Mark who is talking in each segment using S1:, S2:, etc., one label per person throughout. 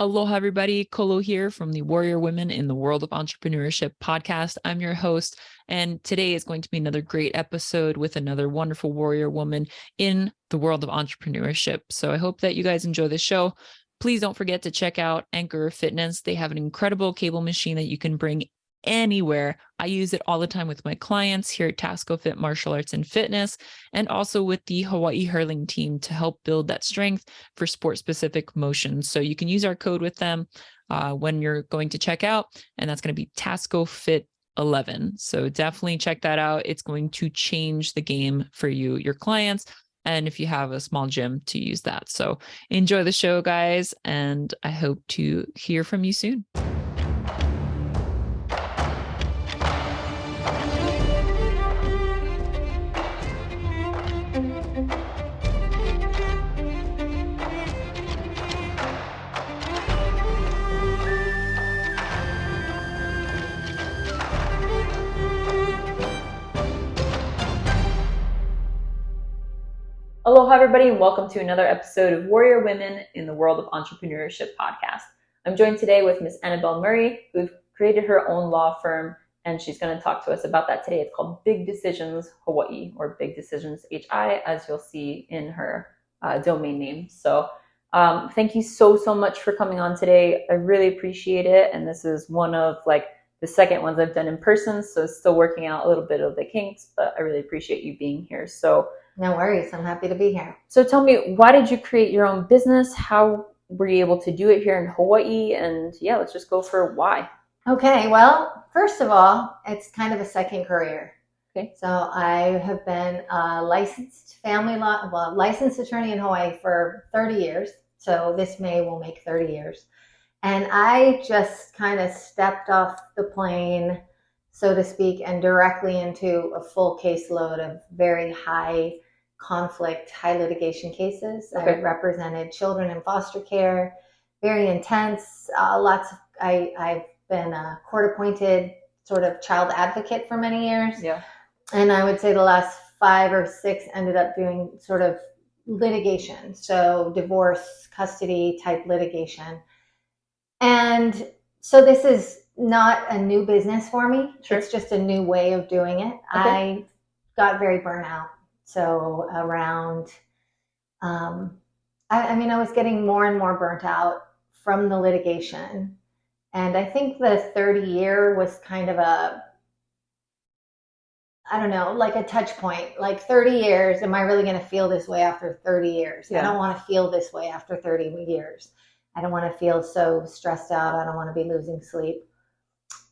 S1: Aloha, everybody. Kolo here from the Warrior Women in the World of Entrepreneurship podcast. I'm your host, and today is going to be another great episode with another wonderful warrior woman in the world of entrepreneurship. So I hope that you guys enjoy the show. Please don't forget to check out Anchor Fitness. They have an incredible cable machine that you can bring anywhere. I use it all the time with my clients here at Tasco Fit Martial Arts and Fitness, and also with the Hawai'i hurling team to help build that strength for sport-specific motions. So you can use our code with them when you're going to check out, and that's going to be Tasco Fit 11. So definitely check that out. It's going to change the game for you, your clients, and if you have a small gym, to use that. So enjoy the show, guys, and I hope to hear from you soon. Aloha, everybody, and welcome to another episode of Warrior Women in the World of Entrepreneurship podcast. I'm joined today with Miss Annabel Murray, who created her own law firm, and she's going to talk to us about that today. It's called Big Decisions Hawai'i, or Big Decisions HI, as you'll see in her domain name. So thank you so much for coming on today. I really appreciate it, and this is one of the second ones I've done in person, so still working out a little bit of the kinks, but I really appreciate you being here. So
S2: no worries. I'm happy to be here.
S1: So tell me, why did you create your own business? How were you able to do it here in Hawaii? And yeah, let's just go for why.
S2: Okay. Well, first of all, it's kind of a second career.
S1: Okay.
S2: So I have been a licensed licensed attorney in Hawaii for 30 years. So this May will make 30 years. And I just kind of stepped off the plane, so to speak, and directly into a full caseload of very high conflict, high litigation cases.
S1: Okay.
S2: I represented children in foster care, very intense. I've been a court-appointed sort of child advocate for many years.
S1: Yeah.
S2: And I would say the last 5 or 6 ended up doing sort of litigation. So divorce, custody type litigation. And so this is not a new business for me.
S1: Sure.
S2: It's just a new way of doing it.
S1: Okay.
S2: I got very burnt out. So around, I was getting more and more burnt out from the litigation. And I think the 30 year was kind of a touch point. Like 30 years, am I really going to feel this way after 30 years? Yeah. I don't want to feel this way after 30 years. I don't want to feel so stressed out. I don't want to be losing sleep.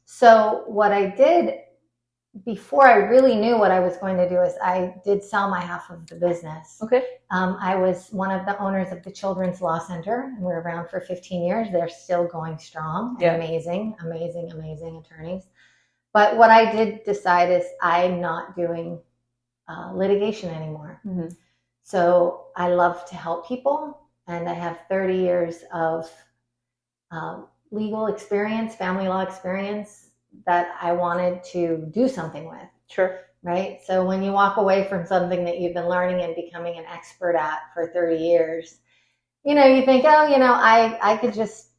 S2: So what I did before I really knew what I was going to do is I did sell my half of the business.
S1: Okay.
S2: I was one of the owners of the Children's Law Center, and we're around for 15 years. They're still going strong. Yeah. Amazing attorneys. But what I did decide is I'm not doing litigation anymore. Mm-hmm. So I love to help people, and I have 30 years of legal experience, family law experience, that I wanted to do something with.
S1: Sure.
S2: Right? So when you walk away from something that you've been learning and becoming an expert at for 30 years, you think, I could just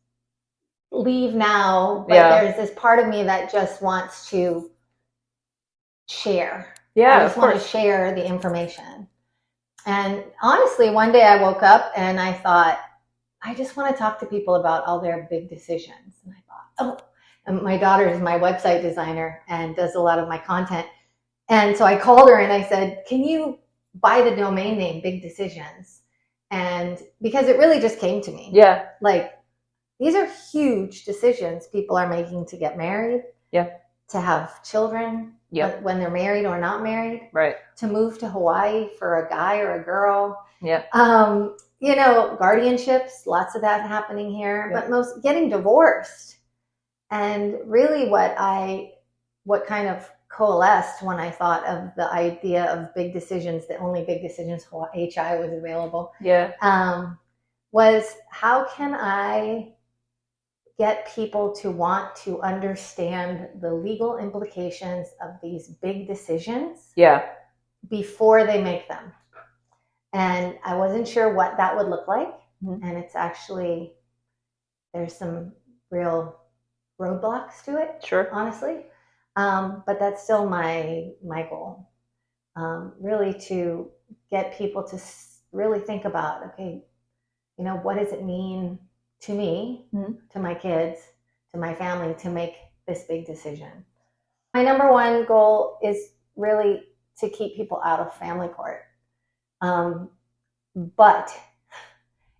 S2: leave now. But There's this part of me that just wants to share.
S1: Yeah,
S2: I just want to share the information. And honestly, one day I woke up and I thought, I just want to talk to people about all their big decisions. And I thought, and my daughter is my website designer and does a lot of my content. And so I called her and I said, can you buy the domain name Big Decisions? And because it really just came to me.
S1: Yeah.
S2: Like, these are huge decisions people are making to get married.
S1: Yeah.
S2: To have children.
S1: Yeah.
S2: When they're married or not married.
S1: Right.
S2: To move to Hawaii for a guy or a girl.
S1: Yeah.
S2: Guardianships, lots of that happening here. Yeah. But most getting divorced. And really what kind of coalesced when I thought of the idea of Big Decisions, the only Big Decisions HI was available.
S1: Yeah.
S2: Was how can I get people to want to understand the legal implications of these big decisions before they make them. And I wasn't sure what that would look like. Mm-hmm. And it's actually there's some real roadblocks to it,
S3: Sure.
S2: honestly. But that's still my goal, really to get people to really think about, okay, you know, what does it mean to me, to my kids, to my family, to make this big decision? My number one goal is really to keep people out of family court. But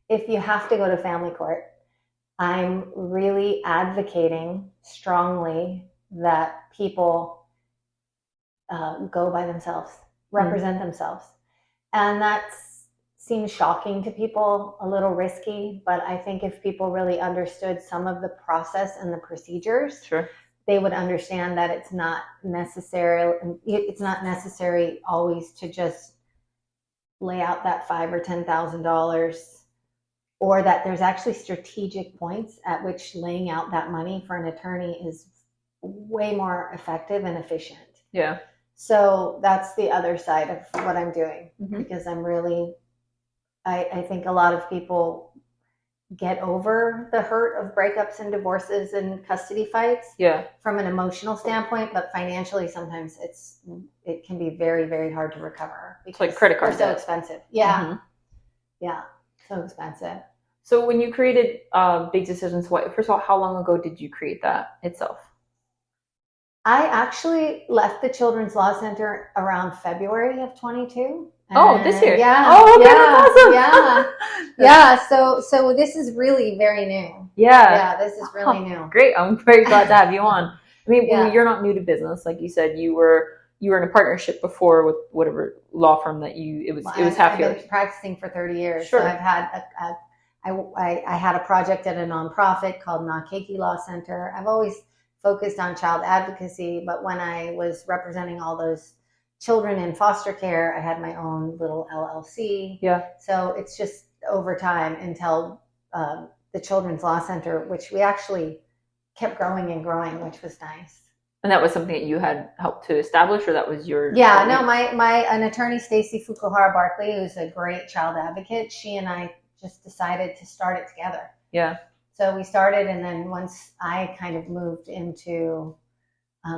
S2: if you have to go to family court, I'm really advocating strongly that people go by themselves, represent themselves. And that seems shocking to people, a little risky, but I think if people really understood some of the process and the procedures,
S3: sure,
S2: they would understand that it's not necessary always to just lay out that $5,000 or $10,000, or that there's actually strategic points at which laying out that money for an attorney is way more effective and efficient.
S3: Yeah.
S2: So that's the other side of what I'm doing, because I'm really, I think a lot of people get over the hurt of breakups and divorces and custody fights from an emotional standpoint, but financially sometimes it can be very, very hard to recover because
S3: it's like credit cards,
S2: so expensive. Yeah. Yeah. So expensive.
S3: So when you created Big Decisions, first of all, how long ago did you create that itself?
S2: I actually left the Children's Law Center around February of 22.
S3: Oh, this year?
S2: Yeah.
S3: Oh, okay, that's
S2: awesome. Yeah. So this is really very new. Yeah, this is really new.
S3: Great. I'm very glad to have you on. I mean, you're not new to business. Like you said, you were in a partnership before with whatever law firm that it was half yours.
S2: I've been practicing for 30 years.
S3: Sure.
S2: So I've had I had a project at a nonprofit called Nakeki Law Center. I've always focused on child advocacy, but when I was representing all those children in foster care, I had my own little LLC.
S3: Yeah.
S2: So it's just over time until the Children's Law Center, which we actually kept growing and growing, which was nice.
S3: And that was something that you had helped to establish, or that was your?
S2: Yeah, no, an attorney, Stacy Fukuhara Barkley, who's a great child advocate, she and I just decided to start it together.
S3: Yeah.
S2: So we started, and then once I kind of moved into,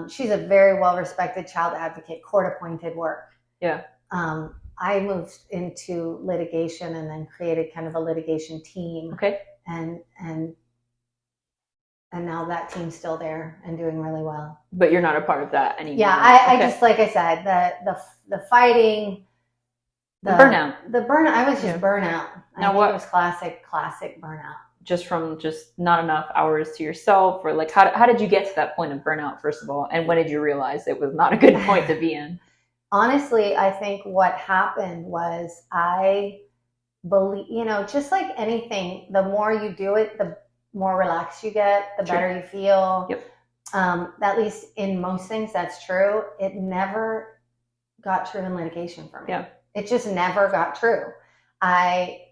S2: she's a very well-respected child advocate, court-appointed work.
S3: Yeah.
S2: I moved into litigation and then created kind of a litigation team.
S3: Okay.
S2: And now that team's still there and doing really well.
S3: But you're not a part of that anymore.
S2: Yeah, I just, like I said, the fighting,
S3: the burnout.
S2: I was just burnout. Now what? It was classic burnout.
S3: Just from not enough hours to yourself, or like how did you get to that point of burnout, first of all, and when did you realize it was not a good point to be in?
S2: Honestly, I think what happened was I believe, just like anything, the more you do it, the more relaxed you get, the better you feel.
S3: Yep.
S2: At least in most things, that's true. It never got true in litigation for me.
S3: Yeah.
S2: It just never got true.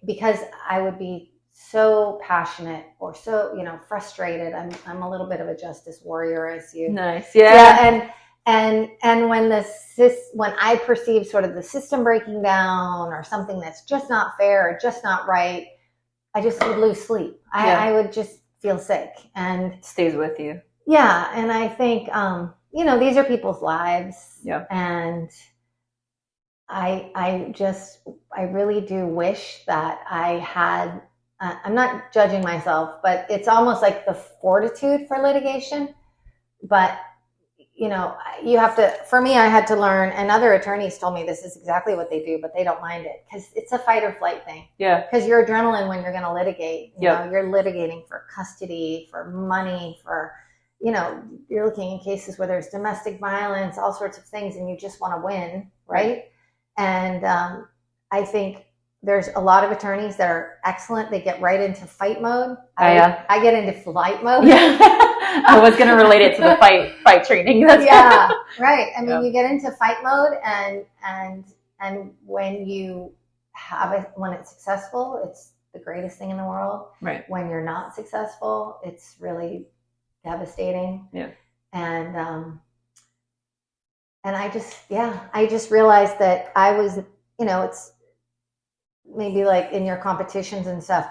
S2: Because I would be so passionate or so, frustrated. I'm a little bit of a justice warrior, as you.
S3: Nice. Yeah.
S2: And when I perceive sort of the system breaking down or something that's just not fair or just not right, I just would lose sleep. I would just feel sick, and
S3: it stays with you.
S2: Yeah. And I think, these are people's lives.
S3: Yeah.
S2: And I really do wish that I had, I'm not judging myself, but it's almost like the fortitude for litigation. But, you have to, for me, I had to learn, and other attorneys told me this is exactly what they do, but they don't mind it because it's a fight or flight thing.
S3: Yeah.
S2: Because your adrenaline when you're going to litigate, you're litigating for custody, for money, for, you're looking in cases where there's domestic violence, all sorts of things, and you just want to win, right? And I think there's a lot of attorneys that are excellent. They get right into fight mode. I get into flight mode.
S3: Yeah. I was going to relate it to the fight training.
S2: Yeah, right. I mean, you get into fight mode, and when you have it, when it's successful, it's the greatest thing in the world.
S3: Right.
S2: When you're not successful, it's really devastating.
S3: Yeah.
S2: And I just realized that I was, it's maybe like in your competitions and stuff,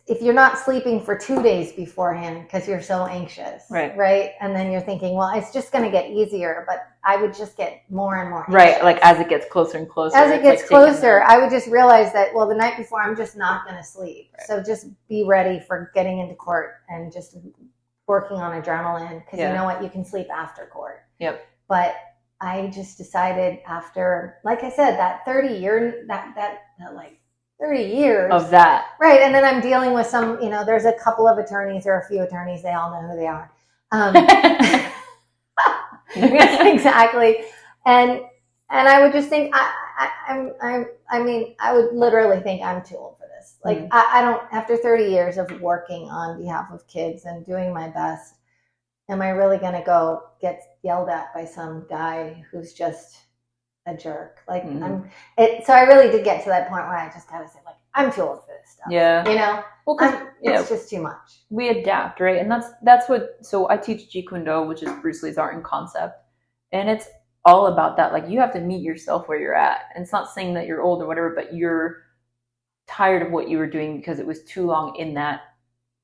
S2: if you're not sleeping for 2 days beforehand because you're so anxious, right? And then you're thinking, well, it's just going to get easier, but I would just get more and more anxious.
S3: Right, like as it gets closer and closer.
S2: As it gets closer, I would just realize that, well, the night before, I'm just not going to sleep. Right. So just be ready for getting into court and just working on adrenaline, because you know what, you can sleep after court.
S3: Yep.
S2: But I just decided after, like I said, that 30 years
S3: of that.
S2: Right. And then I'm dealing with some, there's a couple of attorneys or a few attorneys. They all know who they are. Exactly. And I would just think, I would literally think I'm too old for this. Like, I don't, after 30 years of working on behalf of kids and doing my best, am I really going to go get yelled at by some guy who's just a jerk? Like, so I really did get to that point where I just gotta say, like, I'm too old for this stuff.
S3: Yeah. Well,
S2: it's just too much.
S3: We adapt, right? And that's what, so I teach Jeet Kune Do, which is Bruce Lee's art and concept. And it's all about that. Like, you have to meet yourself where you're at. And it's not saying that you're old or whatever, but you're tired of what you were doing because it was too long in that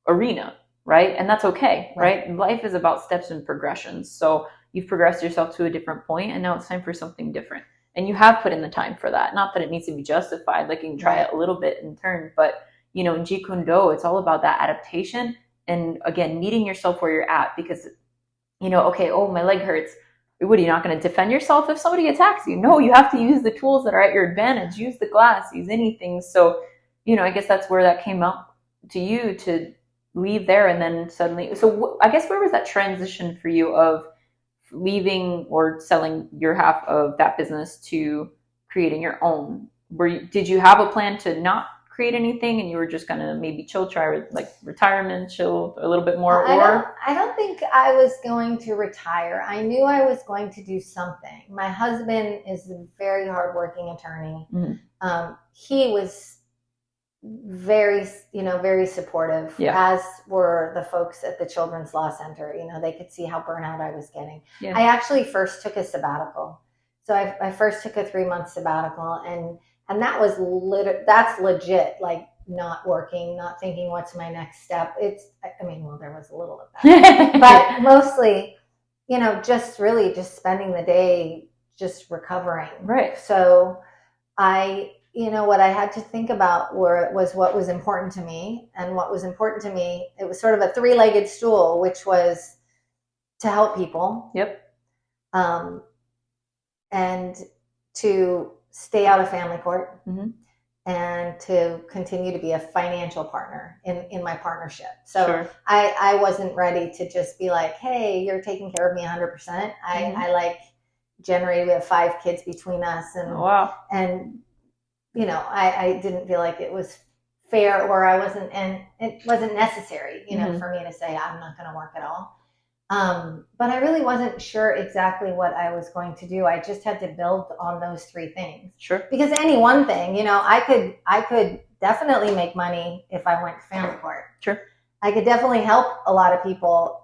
S3: arena, right? And that's okay, right? Life is about steps and progressions. So you've progressed yourself to a different point, and now it's time for something different. And you have put in the time for that. Not that it needs to be justified. Like, you can try it a little bit in turn, but in Jeet Kune Do, it's all about that adaptation. And again, meeting yourself where you're at, because, okay, oh, my leg hurts. What, are you not going to defend yourself if somebody attacks you? No, you have to use the tools that are at your advantage. Use the glass, use anything. So, I guess that's where that came up to you, to leave there. And then suddenly, so I guess where was that transition for you of leaving or selling your half of that business to creating your own? Did you have a plan to not create anything, and you were just gonna maybe try like retirement, chill a little bit more?
S2: I don't think I was going to retire. I knew I was going to do something. My husband is a very hardworking attorney. He was very supportive, as were the folks at the Children's Law Center. They could see how burnout I was getting. I actually first took a sabbatical. So I first took a 3-month sabbatical, and that was that's legit, like, not working, not thinking what's my next step. There was a little of that, but mostly, just really just spending the day just recovering.
S3: Right.
S2: So what I had to think about was what was important to me. And what was important to me, it was sort of a 3-legged stool, which was to help people.
S3: Yep.
S2: And to stay out of family court, and to continue to be a financial partner in my partnership. So I wasn't ready to just be like, hey, you're taking care of me 100%. I generated, we have 5 kids between us. And, and, I didn't feel like it was fair, or and it wasn't necessary, for me to say, I'm not going to work at all. But I really wasn't sure exactly what I was going to do. I just had to build on those 3 things.
S3: Sure.
S2: Because any one thing, I could definitely make money if I went to family court.
S3: Sure.
S2: I could definitely help a lot of people.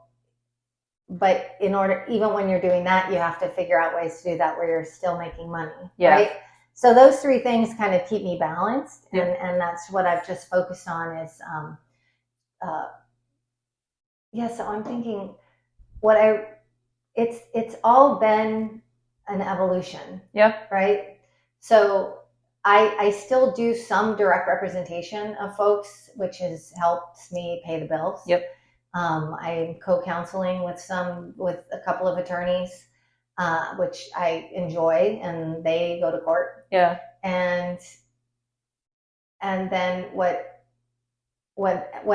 S2: But even when you're doing that, you have to figure out ways to do that where you're still making money.
S3: Yeah.
S2: Right? So those 3 things kind of keep me balanced. And that's what I've just focused on is, so I'm thinking, it's all been an evolution.
S3: Yeah.
S2: Right. So I still do some direct representation of folks, which helps me pay the bills.
S3: Yep.
S2: I'm co-counseling with a couple of attorneys, which I enjoy, and they go to court.
S3: Yeah.
S2: And then when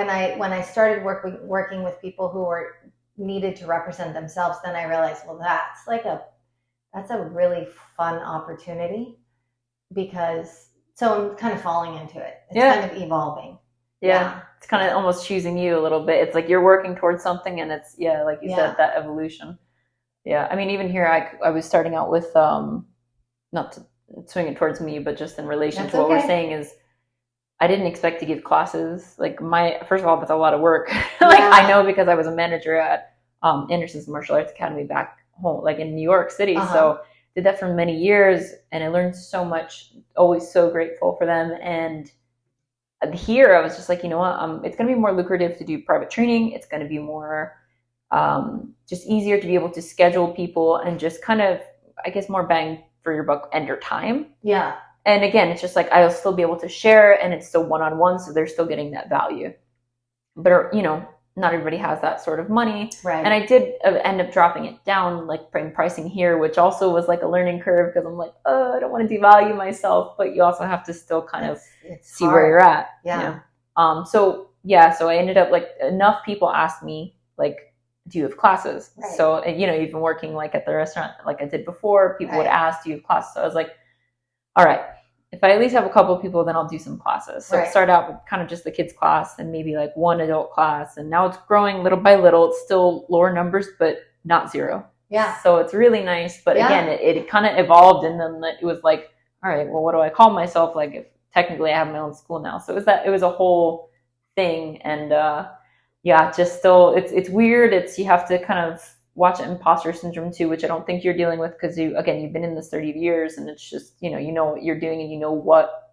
S2: I started working with people who were needed to represent themselves, then I realized, well, that's a really fun opportunity, so I'm kind of falling into it. It's kind of evolving.
S3: Yeah. It's kind of almost choosing you a little bit. It's like you're working towards something, and it's, like you said, that evolution. Yeah. I mean, even here, I was starting out with, not to swing it towards me, but just in relation to what we're saying is, I didn't expect to give classes. Like, first of all, that's a lot of work. I know, because I was a manager at Anderson's Martial Arts Academy back home, like in New York City. So did that for many years, and I learned so much. Always so grateful for them. And here I was just like, you know what, it's going to be more lucrative to do private training. It's going to be more just easier to be able to schedule people and just kind of, I guess, more bang for your buck and your time.
S2: Yeah.
S3: And again, it's just like I'll still be able to share, and it's still one-on-one, so they're still getting that value. But, you know, not everybody has that sort of money.
S2: Right.
S3: And I did end up dropping it down, like in pricing here, which also was like a learning curve, because I'm like, oh, I don't want to devalue myself, but you also have to still kind of see
S2: hard.
S3: where you're at.
S2: Yeah.
S3: So I ended up, like, enough people asked me, like, do you have classes?
S2: Right.
S3: So, you know, even working like at the restaurant, like I did before, people would ask, do you have classes? So I was like, all right, if I at least have a couple of people, then I'll do some classes. So it started out with kind of just the kids class and maybe like one adult class. And now it's growing little by little. It's still lower numbers, but not zero.
S2: Yeah.
S3: So it's really nice. But again, it kind of evolved. And then it was like, all right, well, what do I call myself? Like, if technically I have my own school now. So it was a whole thing. And yeah, just still, it's weird. You have to kind of watch imposter syndrome too, which I don't think you're dealing with, because you've been in this 30 years, and it's just, you know what you're doing, and you know what,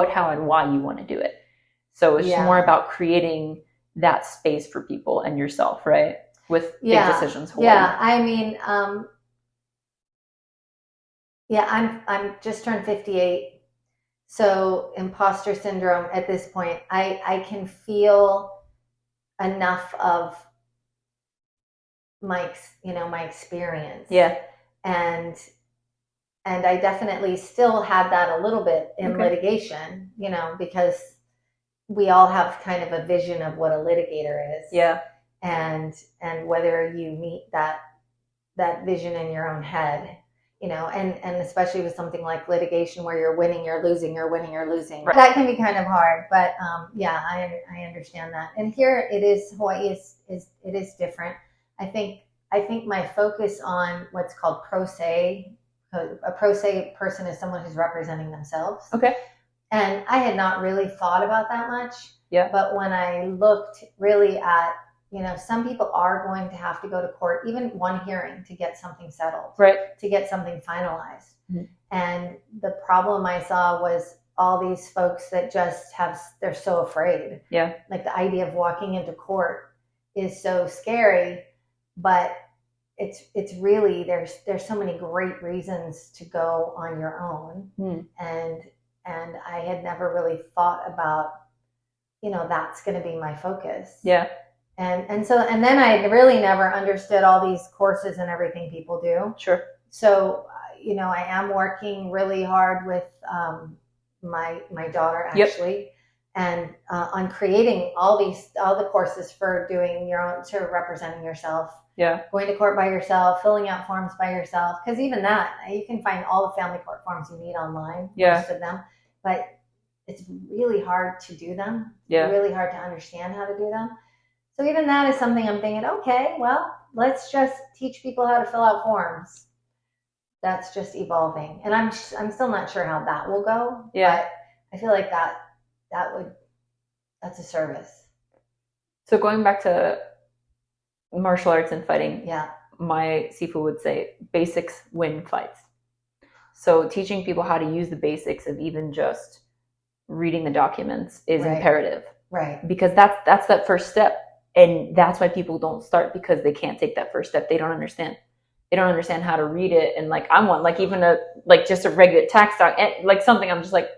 S3: how, and why you want to do it. So it's just more about creating that space for people and yourself, right? With Big Decisions.
S2: Yeah. I mean, I'm just turned 58. So imposter syndrome at this point, I can feel enough of my experience.
S3: Yeah.
S2: And I definitely still had that a little bit in litigation, you know, because we all have kind of a vision of what a litigator is.
S3: Yeah.
S2: And whether you meet that vision in your own head, you know, and especially with something like litigation where you're winning, you're losing, you're winning, you're losing. Right. That can be kind of hard, but yeah, I understand that. And here it is, Hawaii is different. I think my focus on what's called pro se. A pro se person is someone who's representing themselves.
S3: Okay.
S2: And I had not really thought about that much.
S3: Yeah.
S2: But when I looked really at, you know, some people are going to have to go to court, even one hearing, to get something settled.
S3: Right.
S2: To get something finalized.
S3: Mm-hmm.
S2: And the problem I saw was all these folks that just they're so afraid.
S3: Yeah. Like
S2: the idea of walking into court is so scary. But it's really, there's so many great reasons to go on your own. And I had never really thought about, you know, that's going to be my focus.
S3: Yeah.
S2: And then I really never understood all these courses and everything people do. Sure. So, you know, I am working really hard with my daughter, actually. Yep. And on creating all the courses for doing your own, sort of representing yourself. Yeah. Going to court by yourself, filling out forms by yourself. Because even that, you can find all the family court forms you need online, most of them. But it's really hard to do them. Yeah. It's really hard to understand how to do them. So even that is something I'm thinking, okay, well, let's just teach people how to fill out forms. That's just evolving. And I'm still not sure how that will go. Yeah. But I feel like that's a service.
S3: So going back to martial arts and fighting, my sifu would say basics win fights. So teaching people how to use the basics of even just reading the documents is imperative. Right. Because that's that first step. And that's why people don't start, because they can't take that first step. They don't understand. They don't understand how to read it. And like I'm one, like even just a regular tax doc, like something I'm just like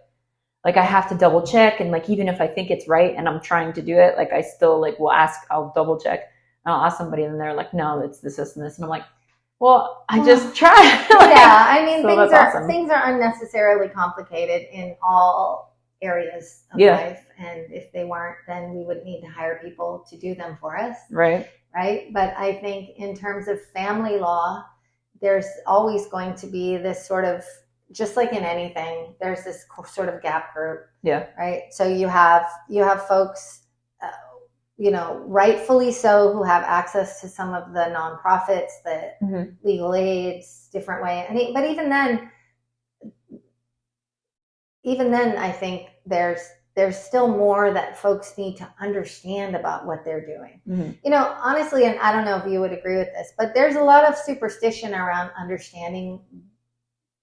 S3: I have to double check. And like, even if I think it's right and I'm trying to do it, like I still I'll double check. And I'll ask somebody and they're like, no, it's this, this, and this. And I'm like, well, I just tried.
S2: Yeah. I mean, so things are unnecessarily complicated in all areas of life. And if they weren't, then we would need to hire people to do them for us. Right. Right. But I think in terms of family law, there's always going to be this sort of, just like in anything, there's this sort of gap group. Yeah. Right. So you have folks, you know, rightfully so, who have access to some of the nonprofits, the legal aids, different way. But even then, I think there's still more that folks need to understand about what they're doing. Mm-hmm. You know, honestly, and I don't know if you would agree with this, but there's a lot of superstition around understanding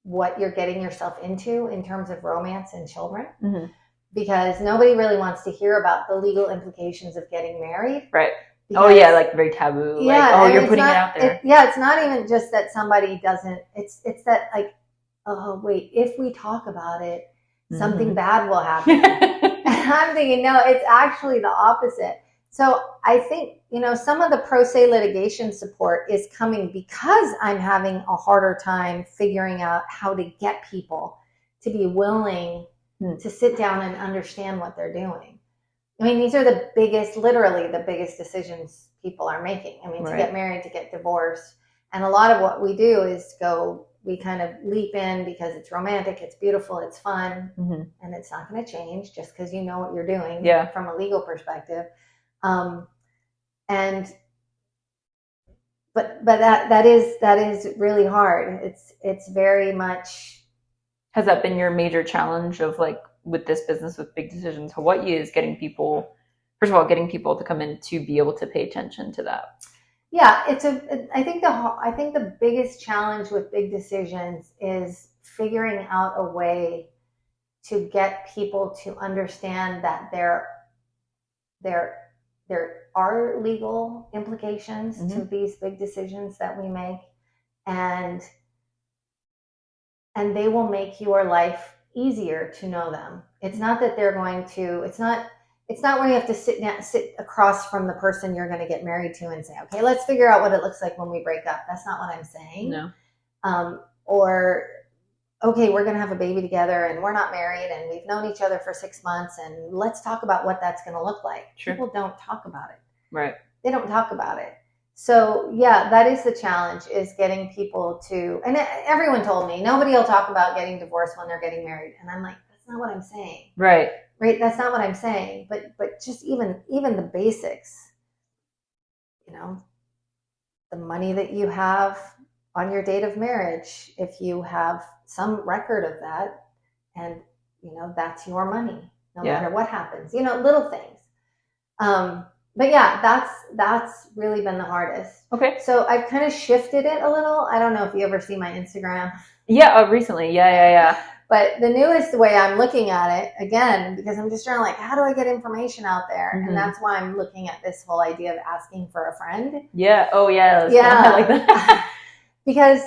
S2: what you're getting yourself into in terms of romance and children. Mm-hmm. because nobody really wants to hear about the legal implications of getting married.
S3: Right.
S2: Because,
S3: oh yeah, like very taboo.
S2: Yeah,
S3: like, you're putting it out there.
S2: It's not even just that somebody doesn't. It's that like, oh wait, if we talk about it, something bad will happen. And I'm thinking, no, it's actually the opposite. So I think, some of the pro se litigation support is coming because I'm having a harder time figuring out how to get people to be willing to sit down and understand what they're doing. I mean, these are literally the biggest decisions people are making. I mean, to get married, to get divorced. And a lot of what we do is we kind of leap in because it's romantic, it's beautiful, it's fun, and it's not going to change just because you know what you're doing from a legal perspective. But that is really hard. It's very much.
S3: Has that been your major challenge of like with this business with Big Decisions Hawaii is getting people to come in to be able to pay attention to that?
S2: Yeah, I think the biggest challenge with Big Decisions is figuring out a way to get people to understand that there are legal implications to these big decisions that we make, and they will make your life easier to know them. It's not that they're going to. It's not where you have to sit across from the person you're going to get married to and say, okay, let's figure out what it looks like when we break up. That's not what I'm saying.
S3: No.
S2: Or, okay, we're going to have a baby together and we're not married and we've known each other for 6 months and let's talk about what that's going to look like.
S3: Sure.
S2: People don't talk about it.
S3: Right.
S2: They don't talk about it. So yeah, that is the challenge, is getting people to, and everyone told me, nobody will talk about getting divorced when they're getting married. And I'm like, that's not what I'm saying.
S3: Right.
S2: That's not what I'm saying. But just even the basics, the money that you have on your date of marriage, if you have some record of that, and that's your money, no matter what happens, little things. But yeah, that's really been the hardest.
S3: Okay.
S2: So I've kind of shifted it a little. I don't know if you ever see my Instagram.
S3: Yeah, recently. Yeah.
S2: But the newest way I'm looking at it, again, because I'm just trying to like, how do I get information out there? And that's why I'm looking at this whole idea of asking for a friend.
S3: Yeah. Oh yeah.
S2: Yeah.
S3: I like that.
S2: Because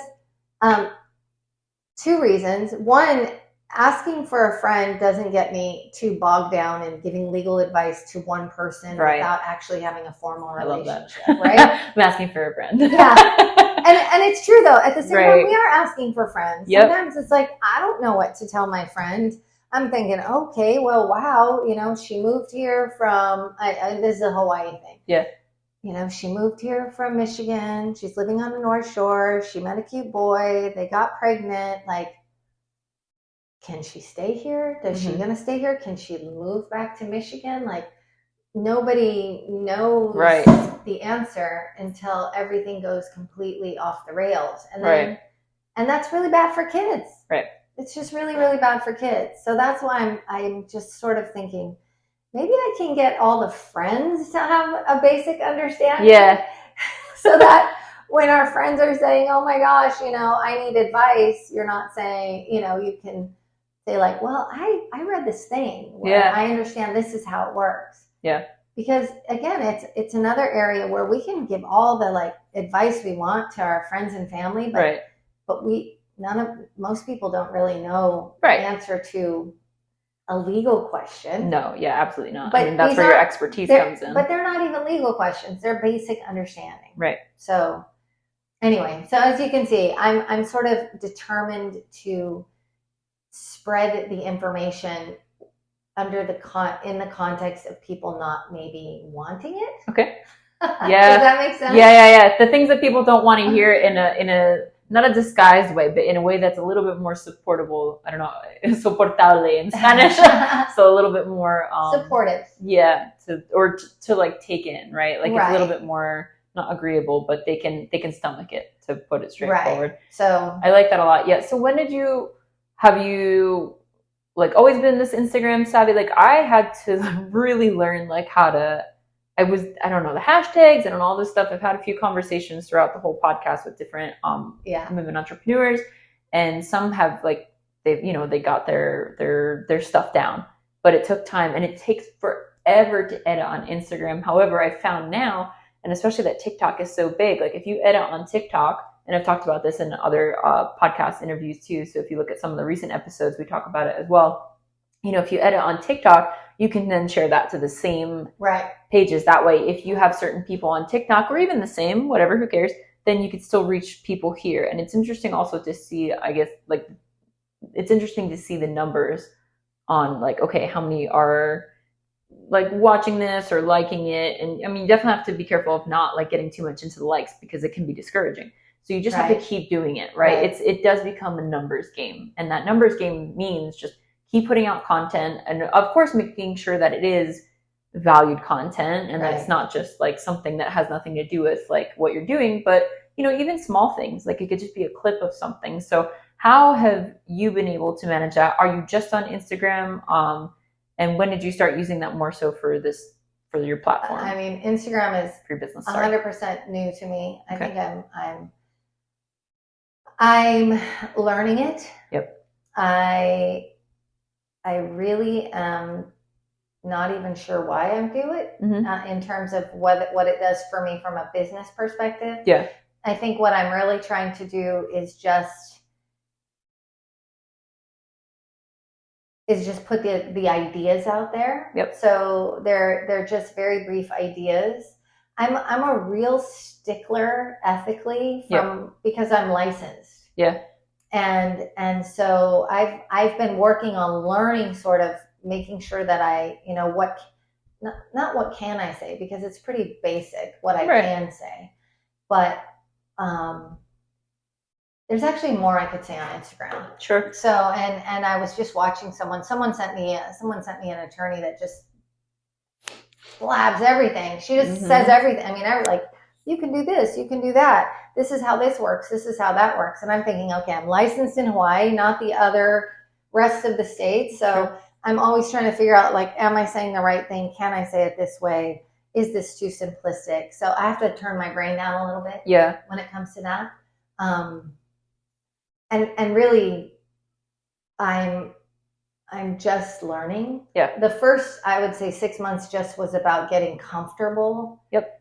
S2: 2 reasons. One, asking for a friend doesn't get me too bogged down in giving legal advice to one person without actually having a formal relationship. I love that. Right?
S3: I'm asking for a friend.
S2: Yeah. And it's true though. At the same time, we are asking for friends. Sometimes it's like, I don't know what to tell my friend. I'm thinking, okay, well, wow, she moved here from, this is a Hawaii thing.
S3: Yeah.
S2: She moved here from Michigan. She's living on the North Shore. She met a cute boy. They got pregnant. Like, can she stay here? Is she going to stay here? Can she move back to Michigan? Like, nobody knows the answer until everything goes completely off the rails. And then, and that's really bad for kids.
S3: Right.
S2: It's just really, really bad for kids. So that's why I'm just sort of thinking, maybe I can get all the friends to have a basic understanding.
S3: Yeah.
S2: So that when our friends are saying, oh my gosh, I need advice, you're not saying, you can say like, well, I read this thing where I understand this is how it works.
S3: Yeah.
S2: Because again, it's another area where we can give all the like advice we want to our friends and family, but most people don't really know the answer to a legal question.
S3: No, yeah, absolutely not.
S2: But
S3: that's where your expertise comes in.
S2: But they're not even legal questions. They're basic understanding.
S3: Right.
S2: So anyway, so as you can see, I'm sort of determined to spread the information in the context of people not maybe wanting it.
S3: Okay.
S2: Yeah.
S3: Does
S2: that make sense?
S3: Yeah. The things that people don't want to hear in a not a disguised way, but in a way that's a little bit more supportable. I don't know, soportable in Spanish. So a little bit more
S2: supportive.
S3: Yeah, to like take in, right? Like it's a little bit more not agreeable, but they can stomach it, to put it straightforward.
S2: So
S3: I like that a lot. Yeah. So when have you like always been this Instagram savvy? Like I had to really learn like how to, I don't know, the hashtags and all this stuff. I've had a few conversations throughout the whole podcast with different women entrepreneurs, and some have like, they got their stuff down. but it took time, and it takes forever to edit on Instagram. However, I found now, and especially that TikTok is so big, like if you edit on TikTok, and I've talked about this in other podcast interviews too. So if you look at some of the recent episodes, we talk about it as well. If you edit on TikTok, you can then share that to the same pages. That way, if you have certain people on TikTok, or even the same, whatever, who cares, then you could still reach people here. And it's interesting also to see, I guess, like, it's interesting to see the numbers on, like, okay, how many are like watching this or liking it. And I mean, you definitely have to be careful of not like getting too much into the likes, because it can be discouraging. So you just have to keep doing it, right? It does become a numbers game, and that numbers game means just keep putting out content, and of course making sure that it is valued content, and that it's not just like something that has nothing to do with like what you're doing, but even small things, like it could just be a clip of something. So how have you been able to manage that? Are you just on Instagram? And when did you start using that more so for your platform?
S2: I mean, Instagram is
S3: for your business.
S2: 100% new to me. I think I'm learning it.
S3: Yep.
S2: I really am not even sure why I do it in terms of what it does for me from a business perspective.
S3: Yeah.
S2: I think what I'm really trying to do is just put the ideas out there.
S3: Yep.
S2: So they're just very brief ideas. I'm a real stickler ethically because I'm licensed.
S3: Yeah.
S2: And so I've been working on learning, sort of making sure that I, not what can I say, because it's pretty basic what I can say, but there's actually more I could say on Instagram.
S3: Sure.
S2: So and I was just watching someone sent me an attorney that just blabs everything. She just says everything. I mean, like, you can do this, you can do that. This is how this works. This is how that works. And I'm thinking, okay, I'm licensed in Hawaii, not the other rest of the states. So I'm always trying to figure out, like, am I saying the right thing? Can I say it this way? Is this too simplistic? So I have to turn my brain down a little bit when it comes to that. And really, I'm just learning.
S3: Yeah.
S2: The first, I would say, 6 months just was about getting comfortable.
S3: Yep.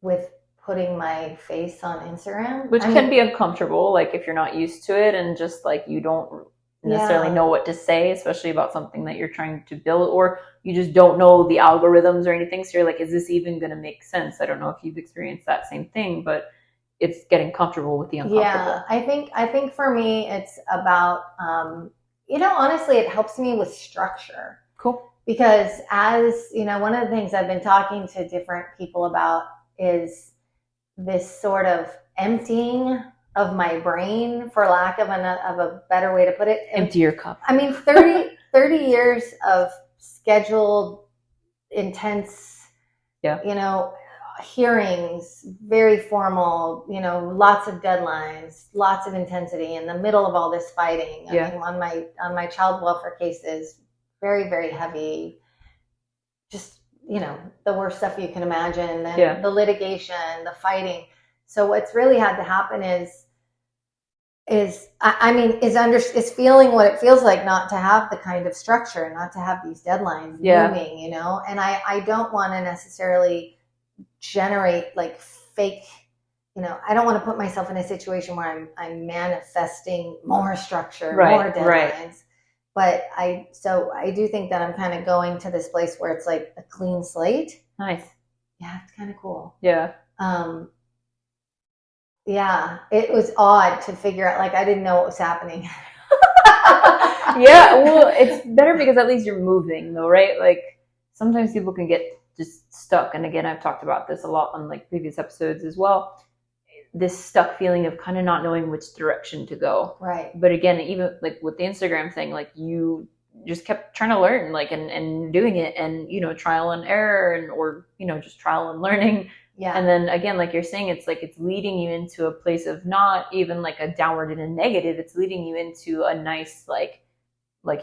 S2: With putting my face on Instagram.
S3: Which can be uncomfortable, like if you're not used to it and just like you don't necessarily know what to say, especially about something that you're trying to build, or you just don't know the algorithms or anything. So you're like, is this even going to make sense? I don't know if you've experienced that same thing, but it's getting comfortable with the uncomfortable.
S2: Yeah, I think for me, it's about, honestly, it helps me with structure.
S3: Cool.
S2: Because as, one of the things I've been talking to different people about is this sort of emptying of my brain, for lack of a better way to put it.
S3: Empty your cup.
S2: I mean, 30 years of scheduled, intense, hearings, very formal, lots of deadlines, lots of intensity in the middle of all this fighting. I mean, on my child welfare cases, very, very heavy, just, the worst stuff you can imagine, and the litigation, the fighting. So what's really had to happen is feeling what it feels like not to have the kind of structure, not to have these deadlines looming, and I don't want to necessarily generate like fake, I don't want to put myself in a situation where I'm manifesting more structure, more deadlines. Right. But I do think that I'm kind of going to this place where it's like a clean slate.
S3: Nice.
S2: Yeah, it's kind of cool.
S3: Yeah.
S2: Yeah, it was odd to figure out, like, I didn't know what was happening.
S3: Yeah, well, it's better because at least you're moving though, right? Like sometimes people can get just stuck. And again, I've talked about this a lot on like previous episodes as well. This stuck feeling of kind of not knowing which direction to go.
S2: Right.
S3: But again, even like with the Instagram thing, like you just kept trying to learn, like, and doing it, and, trial and error, or, just trial and learning.
S2: Yeah.
S3: And then again, like you're saying, it's like, it's leading you into a place of not even like a downward and a negative. It's leading you into a nice, like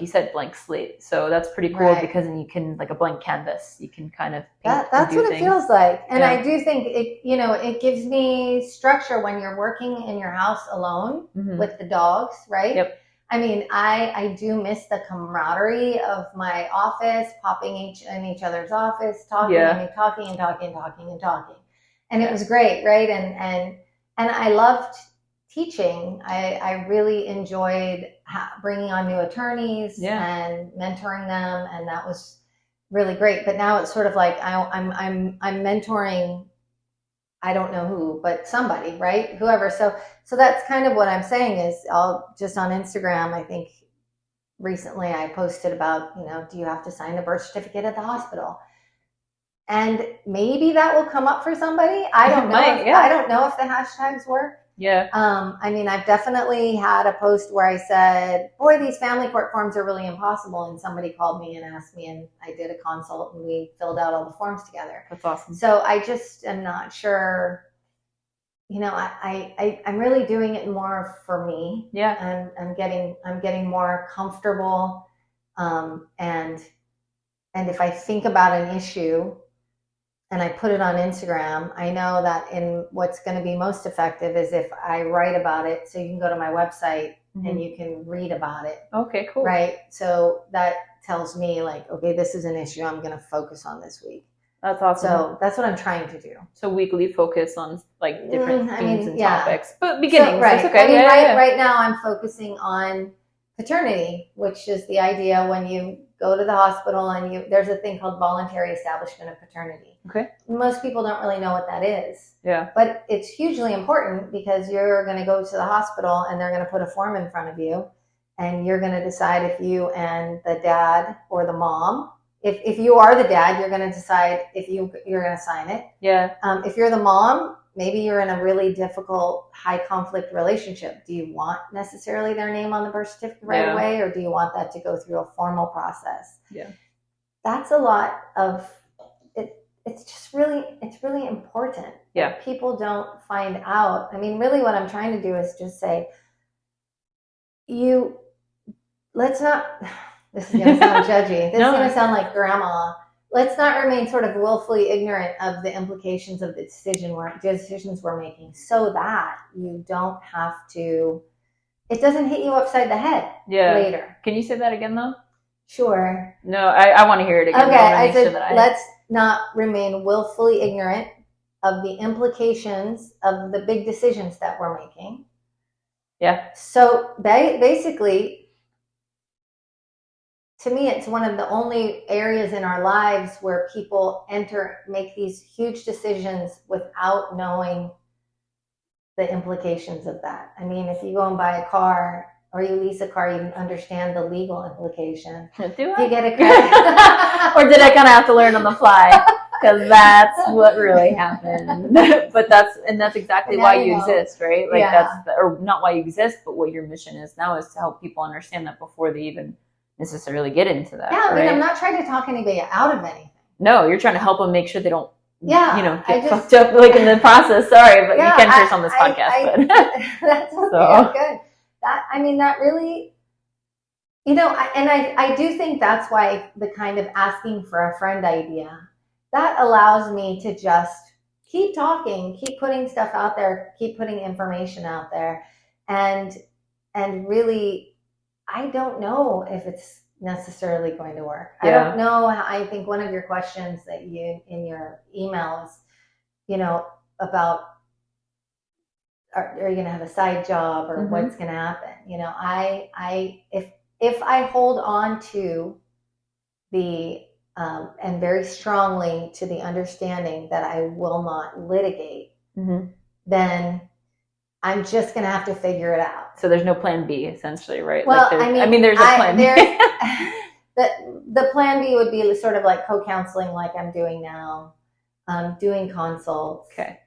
S3: you said, blank slate. So that's pretty cool, because then you can, like a blank canvas, you can kind of paint
S2: that's what
S3: things.
S2: It feels like. And I do think it, it gives me structure when you're working in your house alone with the dogs, right?
S3: Yep.
S2: I mean, I do miss the camaraderie of my office, popping in each other's office, talking, I mean, talking. And it was great, right? And I loved teaching. I really enjoyed bringing on new attorneys and mentoring them, and that was really great. But now it's sort of like I'm mentoring, I don't know who, but somebody, right? Whoever. So that's kind of what I'm saying is, I'll just on Instagram, I think recently I posted about, do you have to sign a birth certificate at the hospital? And maybe that will come up for somebody. I don't know. I don't know if the hashtags work.
S3: Yeah.
S2: I mean, I've definitely had a post where I said, boy, these family court forms are really impossible. And somebody called me and asked me, and I did a consult and we filled out all the forms together.
S3: That's awesome.
S2: So I just am not sure, I'm really doing it more for me.
S3: Yeah.
S2: I'm getting more comfortable. And if I think about an issue and I put it on Instagram, I know that what's going to be most effective is if I write about it. So you can go to my website and you can read about it.
S3: Okay, cool.
S2: Right. So that tells me like, okay, this is an issue I'm going to focus on this week.
S3: That's awesome.
S2: So that's what I'm trying to do.
S3: So weekly focus on like different themes and topics, but beginnings.
S2: So, right.
S3: That's okay.
S2: Right now I'm focusing on paternity, which is the idea when you go to the hospital and there's a thing called voluntary establishment of paternity.
S3: Okay.
S2: Most people don't really know what that is.
S3: Yeah.
S2: But it's hugely important because you're going to go to the hospital and they're going to put a form in front of you and you're going to decide if you and the dad or the mom, if you are the dad, you're going to decide if you're going to sign it.
S3: Yeah.
S2: If you're the mom, maybe you're in a really difficult, high conflict relationship. Do you want necessarily their name on the birth certificate right away, or do you want that to go through a formal process?
S3: Yeah.
S2: That's a lot of it. It's really important.
S3: Yeah.
S2: That people don't find out. I mean, really what I'm trying to do is just say, let's not, this is going to sound judgy. This is going to sound like grandma. Let's not remain sort of willfully ignorant of the implications of the decisions we're making, so that you don't have to, it doesn't hit you upside the head later.
S3: Can you say that again though?
S2: Sure.
S3: No, I want to hear it again.
S2: Okay, I said let's not remain willfully ignorant of the implications of the big decisions that we're making.
S3: Yeah.
S2: So basically, to me, it's one of the only areas in our lives where people make these huge decisions without knowing the implications of that. I mean, if you go and buy a car or you lease a car, you understand the legal implication.
S3: Do I?
S2: You get a credit.
S3: Or did I kind of have to learn on the fly? Because that's what really happened. But that's exactly why you exist, right? Like or not why you exist, but what your mission is now is to help people understand that before they even necessarily get into that.
S2: Yeah, I mean, I'm not trying to talk anybody out of anything.
S3: No, you're trying to help them make sure they don't, get fucked up like in the process. Sorry, but you can curse on this podcast.
S2: That's okay. Good. That really, I do think that's why the kind of asking for a friend idea, that allows me to just keep talking, keep putting stuff out there, keep putting information out there, and really, I don't know if it's necessarily going to work. I don't know. I think one of your questions that you in your emails, about are you going to have a side job or what's going to happen? If I hold on to the and very strongly to the understanding that I will not litigate, then I'm just going to have to figure it out.
S3: So there's no plan B, essentially, right?
S2: Well,
S3: there's a plan B.
S2: The plan B would be sort of like co-counseling like I'm doing now, doing consults.
S3: Okay.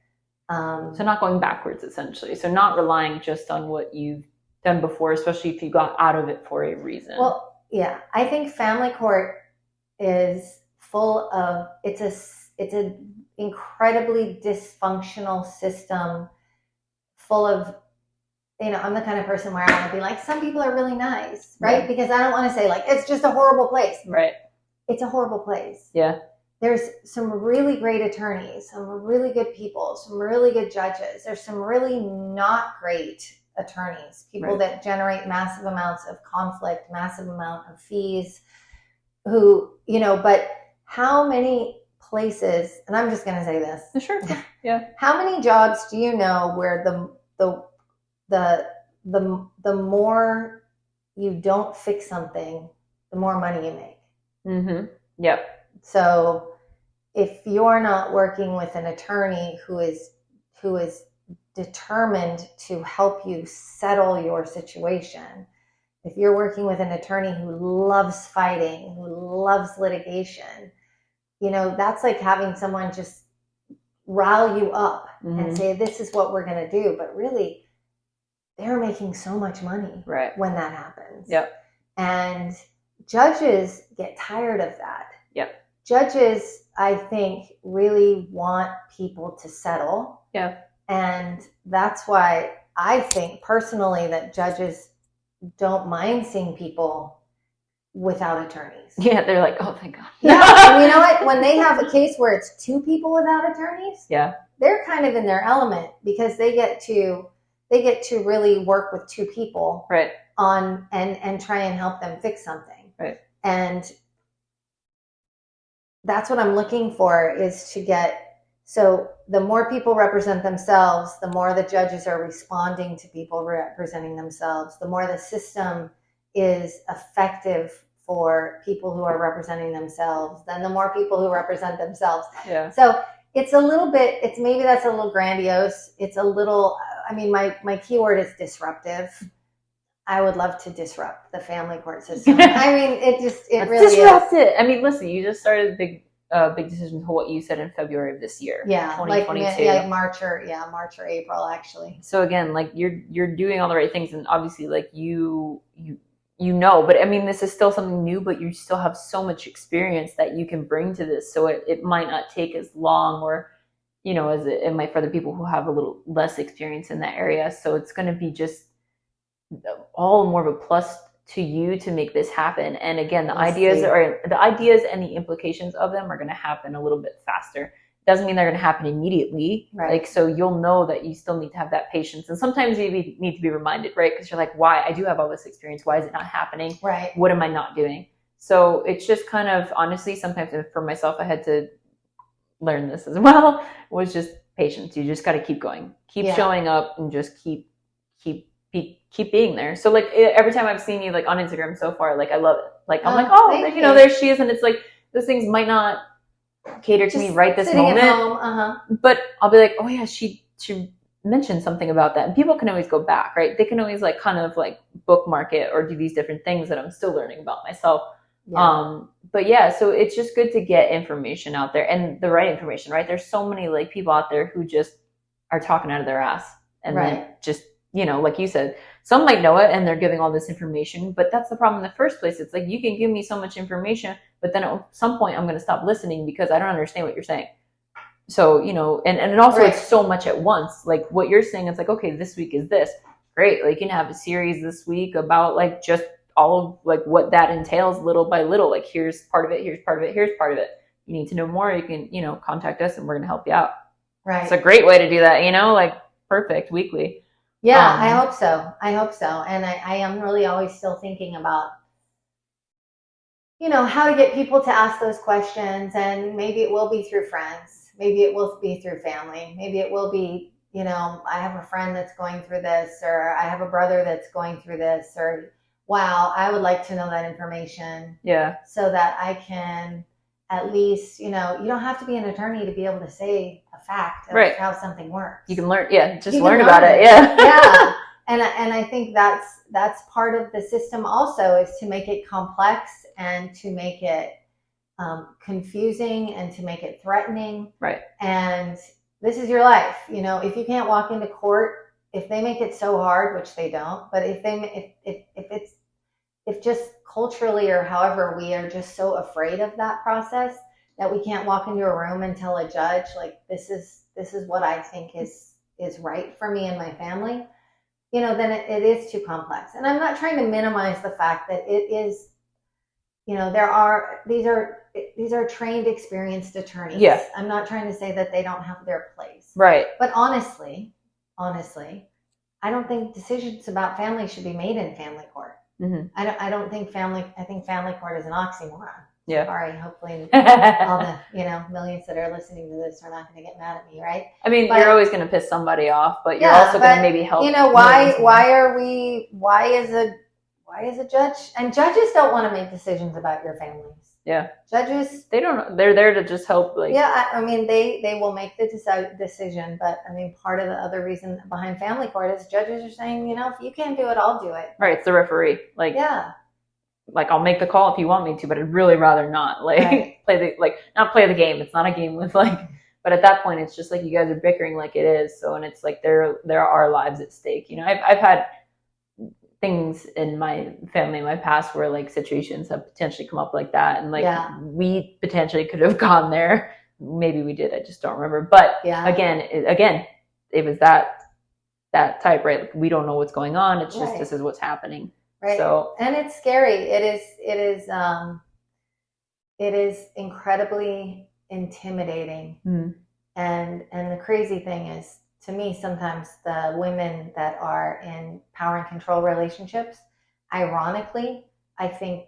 S3: So not going backwards, essentially. So not relying just on what you've done before, especially if you got out of it for a reason.
S2: Well, yeah. I think family court is full of, it's an incredibly dysfunctional system full of, I'm the kind of person where I want to be like, some people are really nice, right? Because I don't want to say like, it's just a horrible place.
S3: Right.
S2: It's a horrible place.
S3: Yeah.
S2: There's some really great attorneys, some really good people, some really good judges. There's some really not great attorneys, people that generate massive amounts of conflict, massive amount of fees, who, but how many places, and I'm just going to say this.
S3: Sure. Yeah.
S2: How many jobs do you know where the more you don't fix something, the more money you make?
S3: Mm-hmm. Yep.
S2: So if you're not working with an attorney who is determined to help you settle your situation, if you're working with an attorney who loves fighting, who loves litigation, that's like having someone just rile you up and say, this is what we're going to do. But really, they're making so much money when that happens.
S3: Yep.
S2: And judges get tired of that.
S3: Yep.
S2: Judges, I think, really want people to settle.
S3: Yeah.
S2: And that's why I think personally that judges don't mind seeing people without attorneys.
S3: Yeah, they're like, oh, thank God.
S2: Yeah, and you know what? When they have a case where it's two people without attorneys, they're kind of in their element because they get to really work with two people on and try and help them fix something.
S3: Right.
S2: And that's what I'm looking for, is to get, so the more people represent themselves, the more the judges are responding to people representing themselves, the more the system is effective for people who are representing themselves, then the more people who represent themselves.
S3: Yeah.
S2: So it's a little bit, maybe that's a little grandiose. It's a little, my keyword is disruptive. I would love to disrupt the family court system. It really
S3: disrupt
S2: is.
S3: it. Listen, you just started Big Decisions Hawai'i, you said, in February of this year.
S2: Yeah,
S3: 2022.
S2: like March or April, actually.
S3: So again, like you're doing all the right things, and obviously, like you know, but this is still something new, but you still have so much experience that you can bring to this. So it might not take as long, or as it might for other people who have a little less experience in that area. So it's going to be just all more of a plus to you to make this happen. And again, the ideas and the implications of them are going to happen a little bit faster. Doesn't mean they're going to happen immediately.
S2: Right.
S3: Like, so you'll know that you still need to have that patience. And sometimes you need to be reminded, right? Because you're like, why? I do have all this experience. Why is it not happening?
S2: Right.
S3: What am I not doing? So it's just kind of, honestly, sometimes for myself, I had to learn this as well, was just patience. You just got to keep going, keep showing up, and just keep being there. So like every time I've seen you like on Instagram so far, like I love it. Like I'm like, there she is. And it's like, those things might not cater to me right this moment.
S2: At home,
S3: But I'll be like, oh yeah, she mentioned something about that. And people can always go back, right? They can always like kind of like bookmark it or do these different things that I'm still learning about myself. Yeah. But yeah, so it's just good to get information out there, and the right information, right? There's so many like people out there who just are talking out of their ass, and then just, like you said, some might know it and they're giving all this information, but that's the problem in the first place. It's like, you can give me so much information, but then at some point I'm going to stop listening because I don't understand what you're saying. So, and also it's so much at once. Like what you're saying, it's like, okay, this week is this. Great. Like you can have a series this week about like just all of like what that entails little by little. Like here's part of it, here's part of it, here's part of it. You need to know more, you can, contact us and we're going to help you out. Right. It's a great way to do that, like perfect weekly.
S2: Yeah, I hope so. And I am really always still thinking about, how to get people to ask those questions. And maybe it will be through friends. Maybe it will be through family. Maybe it will be, I have a friend that's going through this, or I have a brother that's going through this, or wow, I would like to know that information. Yeah. So that I can at least, you don't have to be an attorney to be able to say a fact of how something works.
S3: You can learn, just learn about it. Yeah.
S2: Yeah. And I think that's part of the system also, is to make it complex and to make it confusing and to make it threatening. Right. And this is your life. If you can't walk into court, if they make it so hard, which they don't, but if just culturally or however we are just so afraid of that process that we can't walk into a room and tell a judge, like, this is what I think is right for me and my family, then it is too complex. And I'm not trying to minimize the fact that it is, these are trained, experienced attorneys. Yeah. I'm not trying to say that they don't have their place. Right. But honestly, I don't think decisions about family should be made in family court.
S3: Mm-hmm.
S2: I don't think I think family court is an oxymoron.
S3: Yeah.
S2: Sorry, hopefully all the, millions that are listening to this are not going to get mad at me, right?
S3: I mean, you're always going to piss somebody off, but you're also going to maybe help.
S2: Why is a judge, and judges don't want to make decisions about your families.
S3: Yeah.
S2: Judges,
S3: they're there to just help.
S2: I mean, they will make the decision, but I mean, part of the other reason behind family court is judges are saying, if you can't do it, I'll do it.
S3: Right. It's the referee. I'll make the call if you want me to, but I'd really rather not
S2: right.
S3: not play the game. It's not a game with but at that point it's just like you guys are bickering like it is. So, and it's like there are lives at stake. I've had things in my family, in my past, where situations have potentially come up like that. And we potentially could have gone there. Maybe we did. I just don't remember. But again, it was that type, right? We don't know what's going on. It's just, this is what's happening.
S2: Right.
S3: So,
S2: and it's scary. It is incredibly intimidating.
S3: Mm.
S2: And the crazy thing is, to me, sometimes the women that are in power and control relationships, ironically, I think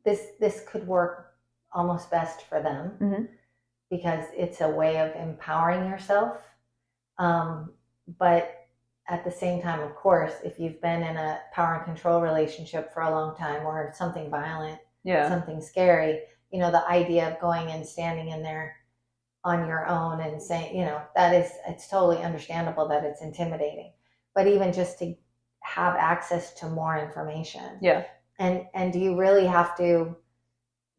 S2: this could work almost best for them,
S3: mm-hmm.
S2: because it's a way of empowering yourself. But at the same time, of course, if you've been in a power and control relationship for a long time, or something violent, something scary, the idea of going and standing in there on your own and saying, it's totally understandable that it's intimidating. But even just to have access to more information.
S3: Yeah.
S2: And do you really have to,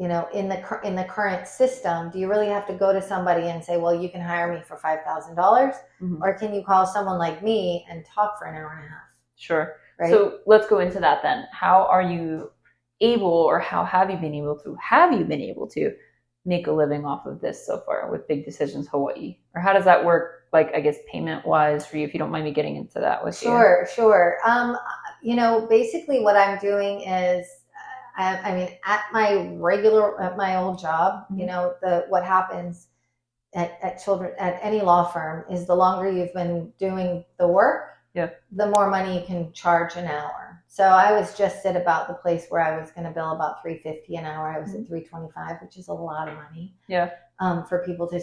S2: in the current system, do you really have to go to somebody and say, well, you can hire me for $5,000?
S3: Mm-hmm.
S2: Or can you call someone like me and talk for an hour and a half?
S3: Sure.
S2: Right?
S3: So let's go into that then. How are you able, or how have you been able to make a living off of this so far with Big Decisions Hawaii? Or how does that work, I guess, payment wise for you, if you don't mind me getting into that with you?
S2: Sure. Basically what I'm doing is, at my old job,
S3: mm-hmm.
S2: what happens at any law firm is, the longer you've been doing the work, the more money you can charge an hour. So I was just at about the place where I was going to bill about $3.50 an hour. I was
S3: mm-hmm.
S2: at $3.25, which is a lot of money.
S3: Yeah.
S2: For people to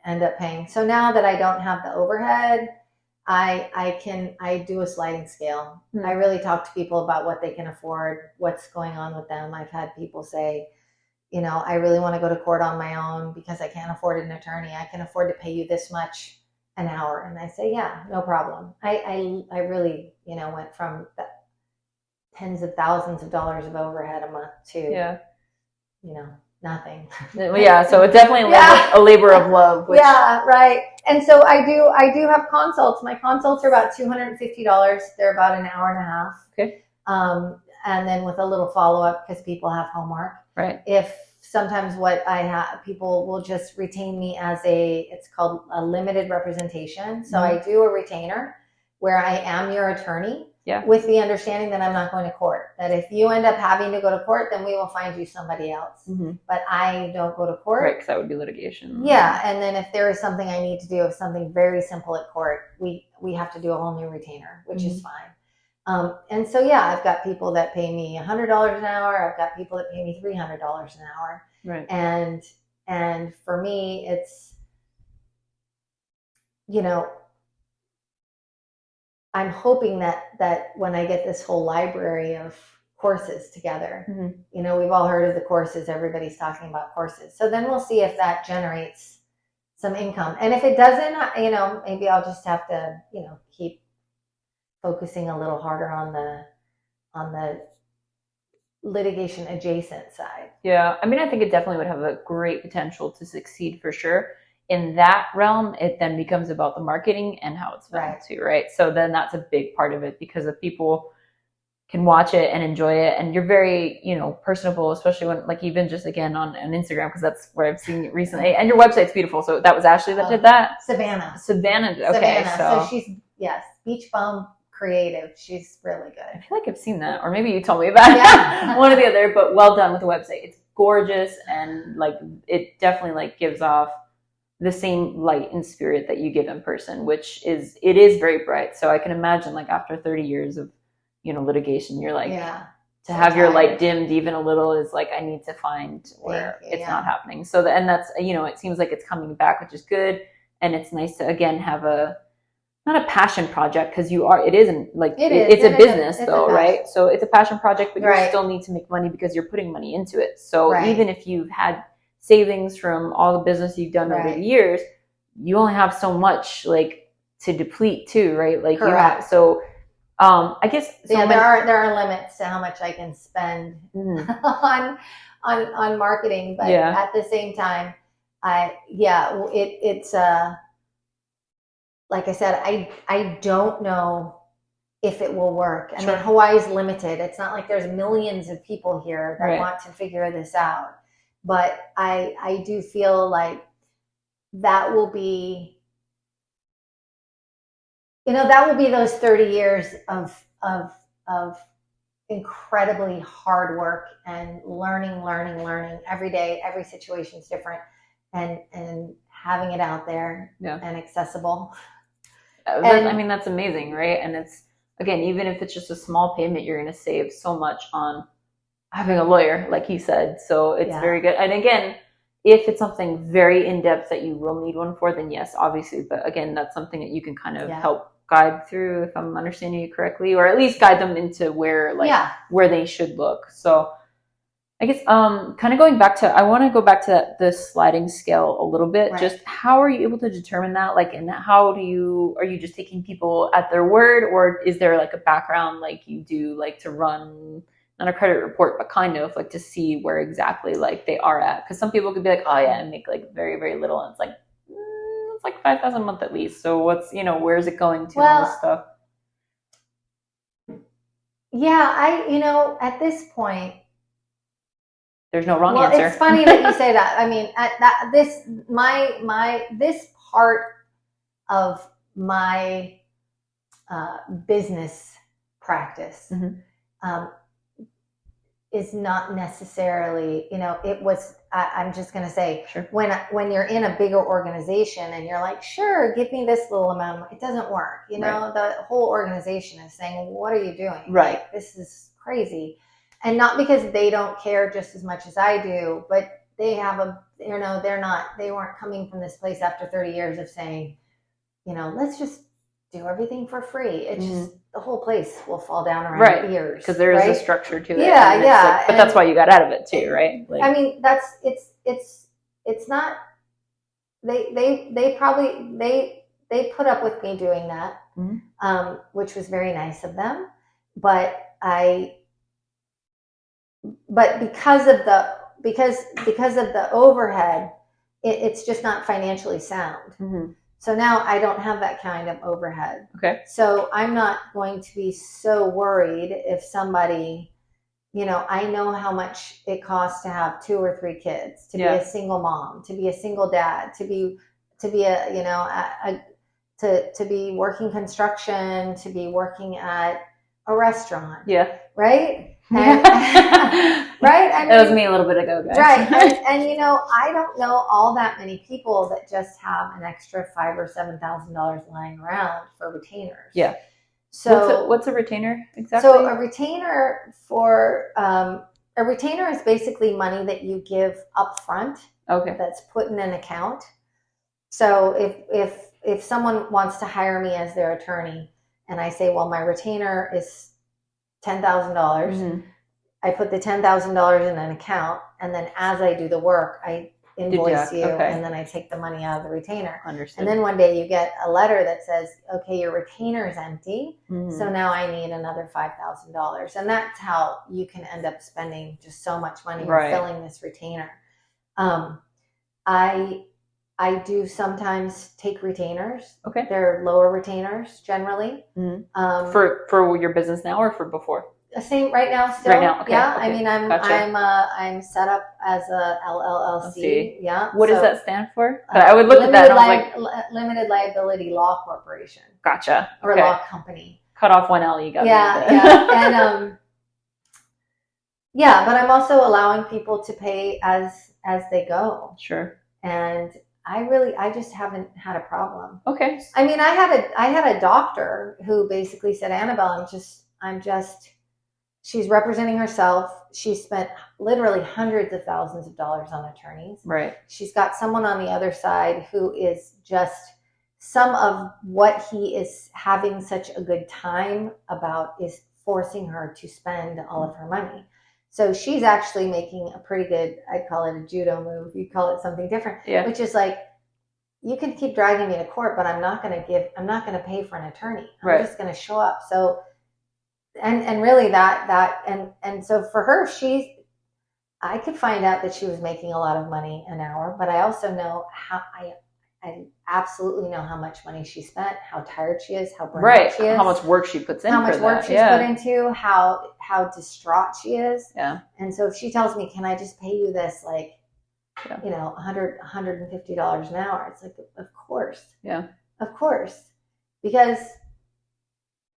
S2: end up paying. So now that I don't have the overhead, I do a sliding scale.
S3: Mm-hmm.
S2: I really talk to people about what they can afford, what's going on with them. I've had people say, I really want to go to court on my own because I can't afford an attorney. I can afford to pay you this much an hour. And I say, yeah, no problem. I really, went from tens of thousands of dollars of overhead a month to, nothing.
S3: Yeah. So it's definitely a labor of love.
S2: Yeah. Right. And so I do have consults. My consults are about $250. They're about an hour and a half.
S3: Okay.
S2: And then with a little follow-up, because people have homework.
S3: Right.
S2: If sometimes what I have, people will just retain me as it's called a limited representation. So
S3: mm-hmm.
S2: I do a retainer where I am your attorney.
S3: Yeah.
S2: With the understanding that I'm not going to court. That if you end up having to go to court, then we will find you somebody else.
S3: Mm-hmm.
S2: But I don't go to court.
S3: Right, because that would be litigation.
S2: Yeah, and then if there is something I need to do, if something very simple at court, we have to do a whole new retainer, which
S3: mm-hmm.
S2: is fine. And so, I've got people that pay me $100 an hour. I've got people that pay me $300 an hour.
S3: Right.
S2: And for me, it's, I'm hoping that when I get this whole library of courses together,
S3: mm-hmm.
S2: We've all heard of the courses. Everybody's talking about courses. So then we'll see if that generates some income. And if it doesn't, maybe I'll just have to, keep focusing a little harder on the litigation adjacent side.
S3: Yeah. I mean, I think it definitely would have a great potential to succeed for sure. In that realm, it then becomes about the marketing and how it's filmed too, right? So then that's a big part of it, because if people can watch it and enjoy it, and you're very, personable, especially when, even just again on Instagram, because that's where I've seen it recently. And your website's beautiful. So that was Ashley that did that?
S2: Savannah.
S3: Okay.
S2: So she's, Beach Bum Creative. She's really good.
S3: I feel like I've seen that, or maybe you told me about it. One or the other, but well done with the website. It's gorgeous, and it definitely gives off the same light and spirit that you give in person, which it is very bright. So I can imagine like after 30 years of, litigation, you're like, to have your light dimmed even a little is like, I need to find where it's not happening. So and that's, it seems like it's coming back, which is good. And it's nice to, again, have not a passion project, because it isn't like, it's a business though, right? So it's a passion project, but you still need to make money because you're putting money into it. So even if you've had savings from all the business you've done over the years, you only have so much like to deplete too, right? Like I guess
S2: there are limits to how much I can spend on marketing, but at the same time, it's like I said, I don't know if it will work. I mean, Hawaii's limited. It's not like there's millions of people here that want to figure this out. But I do feel like that will be, those 30 years of incredibly hard work and learning every day. Every situation is different, and having it out there and accessible.
S3: I mean, that's amazing, right? And it's, again, even if it's just a small payment, you're going to save so much on having a lawyer, like you said. So it's very good. And again, if it's something very in-depth that you will need one for, then yes, obviously. But again, that's something that you can kind of help guide through, if I'm understanding you correctly, or at least guide them into where they should look. So I guess kind of going back to, I want to go back to the sliding scale a little bit. Just how are you able to determine that? Like, and are you just taking people at their word, or is there like a background like you do, like to run, not a credit report, but kind of like to see where exactly like they are at? Because some people could be like, oh yeah, I make like very, very little. And it's like, it's like 5,000 a month at least. So what's, where's it going to on this stuff?
S2: Yeah, at this point,
S3: there's no wrong answer.
S2: It's funny that you say that. I mean, this part of my business practice is not necessarily, it was, I'm just going to say, when you're in a bigger organization and you're like, sure, give me this little amount, it doesn't work. The whole organization is saying, what are you doing?
S3: Right.
S2: Like, this is crazy. And not because they don't care just as much as I do, but they have they weren't coming from this place after 30 years of saying, let's just do everything for free. It's just, the whole place will fall down around your ears.
S3: Because there is a structure to it.
S2: Yeah.
S3: But that's why you got out of it too, right? Like,
S2: I mean, it's not, they probably put up with me doing that, which was very nice of them. But because of the overhead, it's just not financially sound. So now I don't have that kind of overhead.
S3: Okay.
S2: So I'm not going to be so worried if somebody, I know how much it costs to have 2 or 3 kids, to be a single mom, to be a single dad, to be to be working construction, to be working at a restaurant.
S3: Yeah.
S2: Right? And, right? I mean,
S3: that was me a little bit ago, guys.
S2: Right. And I don't know all that many people that just have an extra $5,000 or $7,000 lying around for retainers.
S3: Yeah.
S2: So
S3: what's a retainer exactly?
S2: So a retainer is basically money that you give up front.
S3: Okay.
S2: That's put in an account. So if someone wants to hire me as their attorney, and I say, well, my retainer is $10,000. I put the $10,000 in an account, and then as I do the work, I invoice you, and then I take the money out of the retainer.
S3: Understood.
S2: And then one day you get a letter that says, okay, your retainer is empty, so now I need another $5,000. And that's how you can end up spending just so much money filling this retainer. I do sometimes take retainers. Okay. They're lower retainers generally.
S3: For your business now or for before?
S2: The same right now still.
S3: Right now, okay.
S2: Yeah,
S3: okay.
S2: I mean I'm set up as a LLC. Yeah.
S3: What does that stand for? I would look at that and I was like,
S2: Limited Liability Law Corporation.
S3: Gotcha.
S2: Or law company.
S3: Cut off one L, you got
S2: and but I'm also allowing people to pay as they go.
S3: Sure.
S2: And I just haven't had a problem.
S3: Okay.
S2: I mean, I had a doctor who basically said, Annabelle, she's representing herself. She spent literally hundreds of thousands of dollars on attorneys.
S3: Right.
S2: She's got someone on the other side who is just, some of what he is having such a good time about is forcing her to spend all of her money. So she's actually making a pretty good, I'd call it a judo move. You call it something different, which is like, you can keep dragging me to court, but I'm not going to pay for an attorney. I'm just going to show up. So, and really and so for her, I could find out that she was making a lot of money an hour, but I also know I absolutely know how much money she spent, how tired she is, how burned out she is,
S3: how much work she puts in,
S2: how much work she's put into, how distraught she is.
S3: Yeah. And
S2: so if she tells me, can I just pay you this, like, $150 an hour, it's like, of course.
S3: Yeah.
S2: Of course. Because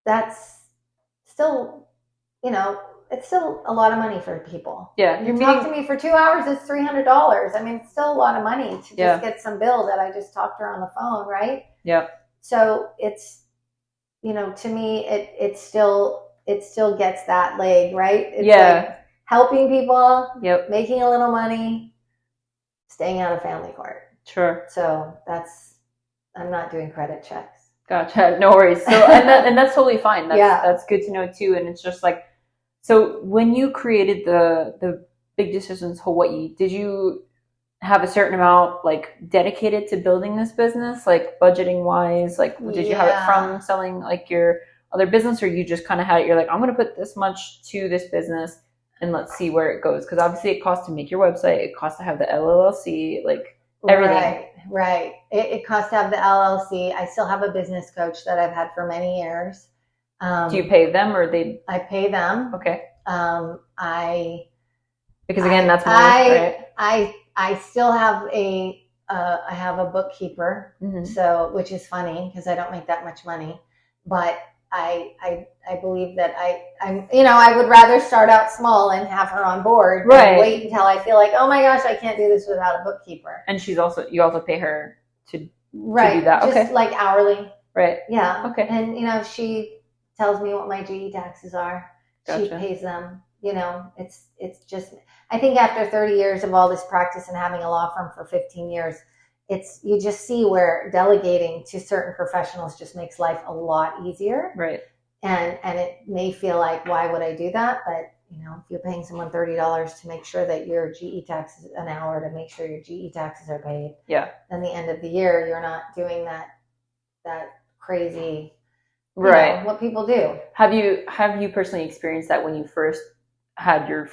S2: that's still, it's still a lot of money for people.
S3: Yeah.
S2: You talk to me for 2 hours, it's $300. I mean, it's still a lot of money to just get some bill that I just talked to her on the phone, right?
S3: Yeah.
S2: So it's, to me, it still gets that leg, right? It's like helping people, making a little money, staying out of family court.
S3: Sure.
S2: So I'm not doing credit checks.
S3: Gotcha. No worries. So, and that's totally fine. That's good to know too. And it's just like, so when you created the Big Decisions Hawaii, did you have a certain amount like dedicated to building this business, like budgeting wise? Like, did you have it from selling like your other business, or you just kind of had it? You're like, I'm going to put this much to this business, and let's see where it goes. Because obviously, it costs to make your website. It costs to have the LLC, like everything.
S2: Right. It costs to have the LLC. I still have a business coach that I've had for many years.
S3: Do you pay them, or they?
S2: I pay them.
S3: Okay.
S2: Because
S3: again, that's money, right?
S2: I still have I have a bookkeeper, so, which is funny because I don't make that much money, but I believe that I would rather start out small and have her on board, and wait until I feel like, oh my gosh, I can't do this without a bookkeeper.
S3: And you also pay her to do that,
S2: just like hourly,
S3: right?
S2: Yeah,
S3: okay.
S2: And she tells me what my GE taxes are. Gotcha. She pays them. It's just, I think after 30 years of all this practice and having a law firm for 15 years, you just see where delegating to certain professionals just makes life a lot easier.
S3: Right.
S2: And it may feel like, why would I do that? But, if you're paying someone $30 to make sure that your GE taxes, an hour to make sure your GE taxes are paid.
S3: Yeah.
S2: Then the end of the year, you're not doing that crazy, what people do.
S3: Have you personally experienced that when you first had your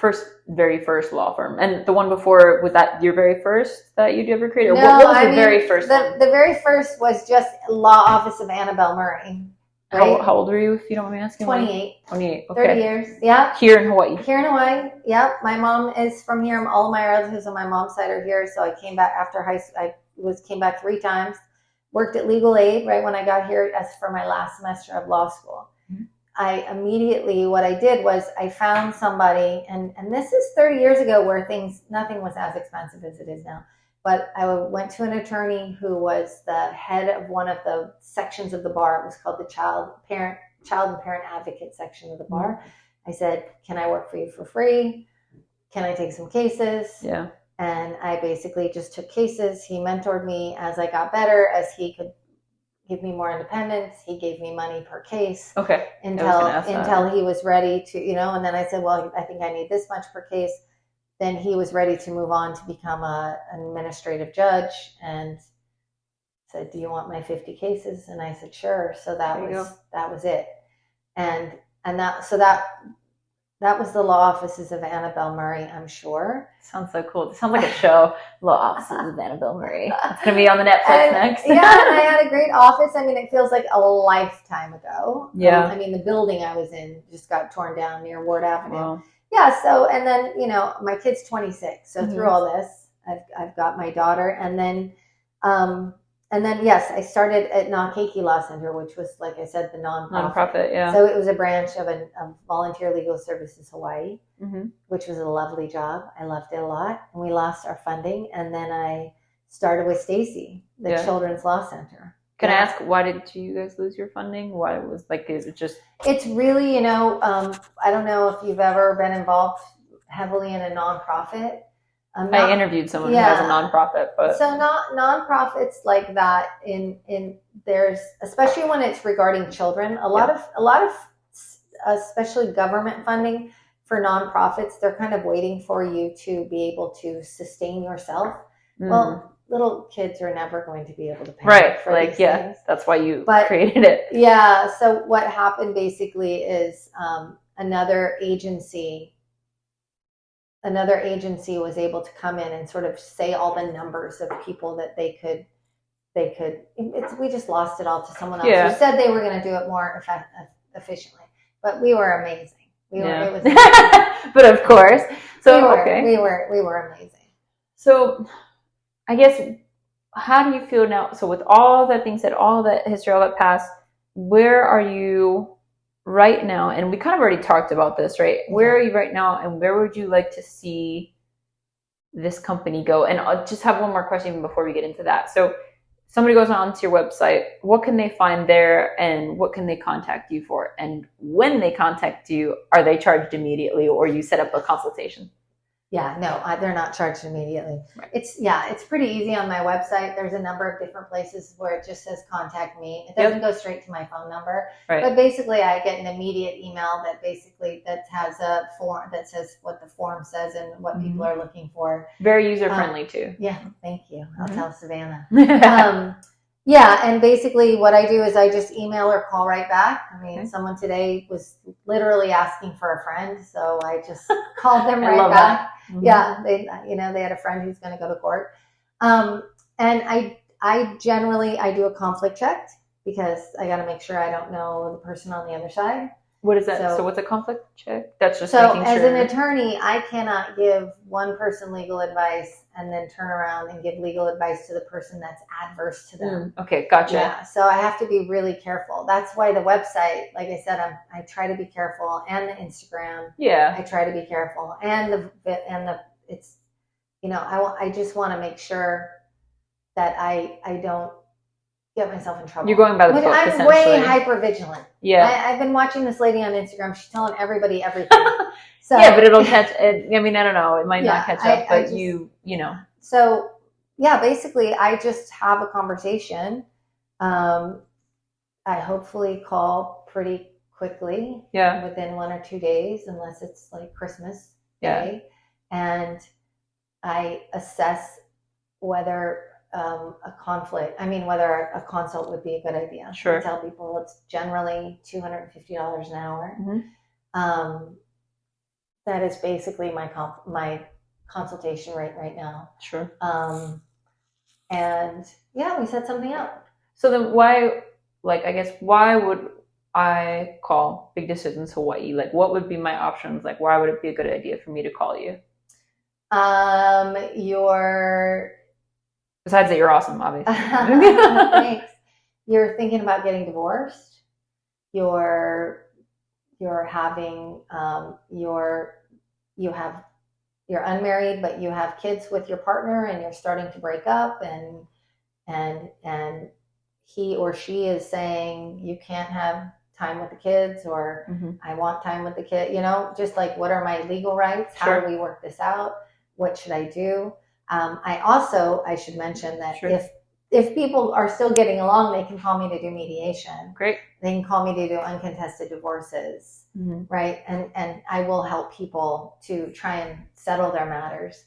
S3: very first law firm, and the one before, was that your very first that you'd ever created?
S2: No,
S3: what was the very first one?
S2: The very first was just Law Office of Annabel Murray. Right?
S3: How old were you, if you don't mind me asking?
S2: 28.
S3: 28. Okay.
S2: 30 years. Yeah.
S3: Here in Hawaii.
S2: Here in Hawaii. Yep. My mom is from here. All of my relatives on my mom's side are here. So I came back after high school. Came back 3 times. Worked at Legal Aid right when I got here as for my last semester of law school. Mm-hmm. I immediately, what I did was I found somebody, and this is 30 years ago where nothing was as expensive as it is now. But I went to an attorney who was the head of one of the sections of the bar. It was called the Child and Parent Advocate section of the bar. Mm-hmm. I said, can I work for you for free? Can I take some cases?
S3: Yeah.
S2: And I basically just took cases. He mentored me as I got better, as he could give me more independence. He gave me money per case.
S3: Okay.
S2: Until he was ready to, and then I said, well, I think I need this much per case. Then he was ready to move on to become an administrative judge, and said, do you want my 50 cases? And I said, sure. So that was it. And that was the law offices of Annabel Murray, I'm sure.
S3: Sounds so cool. It sounds like a show. Law offices of Annabel Murray. It's going to be on the Netflix next.
S2: Yeah, and I had a great office. I mean, it feels like a lifetime ago.
S3: Yeah.
S2: I mean, the building I was in just got torn down near Ward Avenue.
S3: Wow.
S2: Yeah, so, and then, my kid's 26. So through all this, I've got my daughter. And then, yes, I started at Nakeki Law Center, which was, like I said, the nonprofit.
S3: Yeah.
S2: So it was a branch of Volunteer Legal Services Hawaii,
S3: mm-hmm.
S2: which was a lovely job. I loved it a lot. And we lost our funding. And then I started with Stacy, the Children's Law Center.
S3: Can I ask, why did you guys lose your funding? Why was like, is it just?
S2: It's really, I don't know if you've ever been involved heavily in a nonprofit.
S3: I interviewed someone who has a nonprofit, but
S2: so nonprofits like that in there's, especially when it's regarding children, a lot of especially government funding for nonprofits, they're kind of waiting for you to be able to sustain yourself. Well, little kids are never going to be able to pay for these things.
S3: That's why you created it.
S2: Yeah. So what happened basically is another agency was able to come in and sort of say all the numbers of people that they could. We just lost it all to someone else who said they were going to do it more efficiently. But we were amazing. It was amazing.
S3: But of course, so
S2: we were amazing.
S3: So, I guess, how do you feel now? So, with all that being said, all that history, all that past, where are you right now? And we kind of already talked about this, right? Where are you right now, and where would you like to see this company go? And I'll just have one more question even before we get into that. So, somebody goes onto your website, what can they find there, and what can they contact you for? And when they contact you, are they charged immediately, or you set up a consultation?
S2: Yeah, no, they're not charged immediately.
S3: Right.
S2: It's pretty easy on my website. There's a number of different places where it just says contact me. It doesn't go straight to my phone number, but basically I get an immediate email that has a form that says what the form says and what people are looking for.
S3: Very user friendly too.
S2: Yeah, thank you. I'll tell Savannah. And basically what I do is I just email or call right back. I mean, someone today was literally asking for a friend, so I just called them right back. Yeah, they had a friend who's going to go to court. And I generally do a conflict check because I got to make sure I don't know the person on the other side.
S3: What is that? So what's a conflict check? That's just
S2: so
S3: making
S2: as
S3: sure.
S2: an attorney, I cannot give one person legal advice and then turn around and give legal advice to the person that's adverse to them.
S3: Okay, gotcha.
S2: Yeah, so I have to be really careful. That's why the website, like I said, I try to be careful, and the Instagram.
S3: Yeah,
S2: I try to be careful, and it's, I just want to make sure that I don't get myself in trouble.
S3: You're going by the book,
S2: I'm way hyper vigilant.
S3: Yeah,
S2: I've been watching this lady on Instagram. She's telling everybody everything. So
S3: yeah, but it'll catch. I mean, I don't know. It might not catch up, but you know.
S2: So yeah, basically, I just have a conversation. I hopefully call pretty quickly.
S3: Yeah,
S2: within 1 or 2 days, unless it's like Christmas Day, and I assess whether whether a consult would be a good idea.
S3: Sure.
S2: I tell people it's generally $250 an hour. That is basically my consultation rate right now.
S3: Sure.
S2: And yeah, we set something up.
S3: So then why would I call Big Decisions Hawaii? Like, what would be my options? Like, why would it be a good idea for me to call you? Besides that, you're awesome, obviously.
S2: Thanks. You're thinking about getting divorced. You're having you're unmarried, but you have kids with your partner, and you're starting to break up, and he or she is saying you can't have time with the kids, or I want time with the kid. Just like, what are my legal rights? How do we work this out? What should I do? I should mention that if people are still getting along, they can call me to do mediation.
S3: Great.
S2: They can call me to do uncontested divorces, right? And I will help people to try and settle their matters.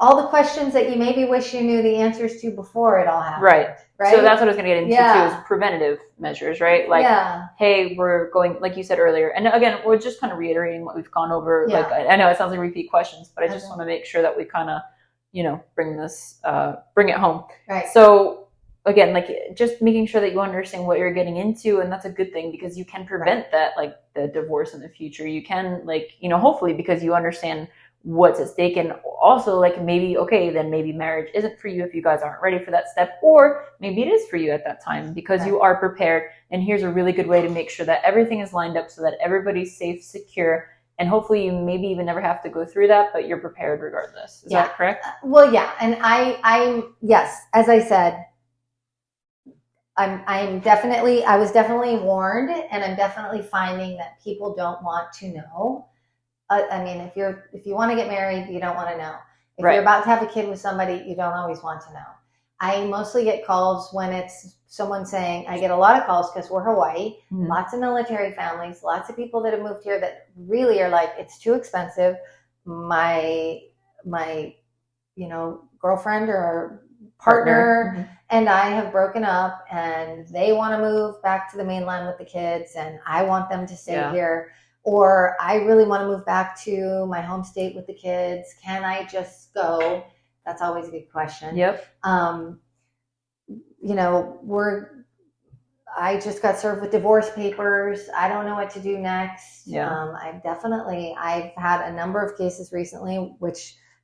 S2: All the questions that you maybe wish you knew the answers to before it all happened. Right.
S3: So that's what I was going to get into too, is preventative measures, right? Like, hey, we're going, like you said earlier, and again, we're just kind of reiterating what we've gone over. Yeah. Like, I know it sounds like repeat questions, but I just want to make sure that we kind of, bring it home. Right. So again, like, just making sure that you understand what you're getting into, and that's a good thing, because you can prevent that, like the divorce in the future. You can, like, hopefully, because you understand what's at stake, and also, like, maybe marriage isn't for you if you guys aren't ready for that step, or maybe it is for you at that time because you are prepared. And here's a really good way to make sure that everything is lined up so that everybody's safe, secure, And hopefully you maybe even never have to go through that, but you're prepared regardless. Is that correct?
S2: Well, yeah. And I'm yes, as I said, I was definitely warned, and I'm definitely finding that people don't want to know. I mean, if you want to get married, you don't want to know. If you're about to have a kid with somebody, you don't always want to know. I mostly get calls when it's someone saying, I get a lot of calls because we're Hawaii, lots of military families, lots of people that have moved here that really are like, it's too expensive. My girlfriend or partner and I have broken up, and they want to move back to the mainland with the kids, and I want them to stay here. Or I really want to move back to my home state with the kids. Can I just go? That's always a good question.
S3: Yep.
S2: I just got served with divorce papers. I don't know what to do next.
S3: Yeah.
S2: I've had a number of cases recently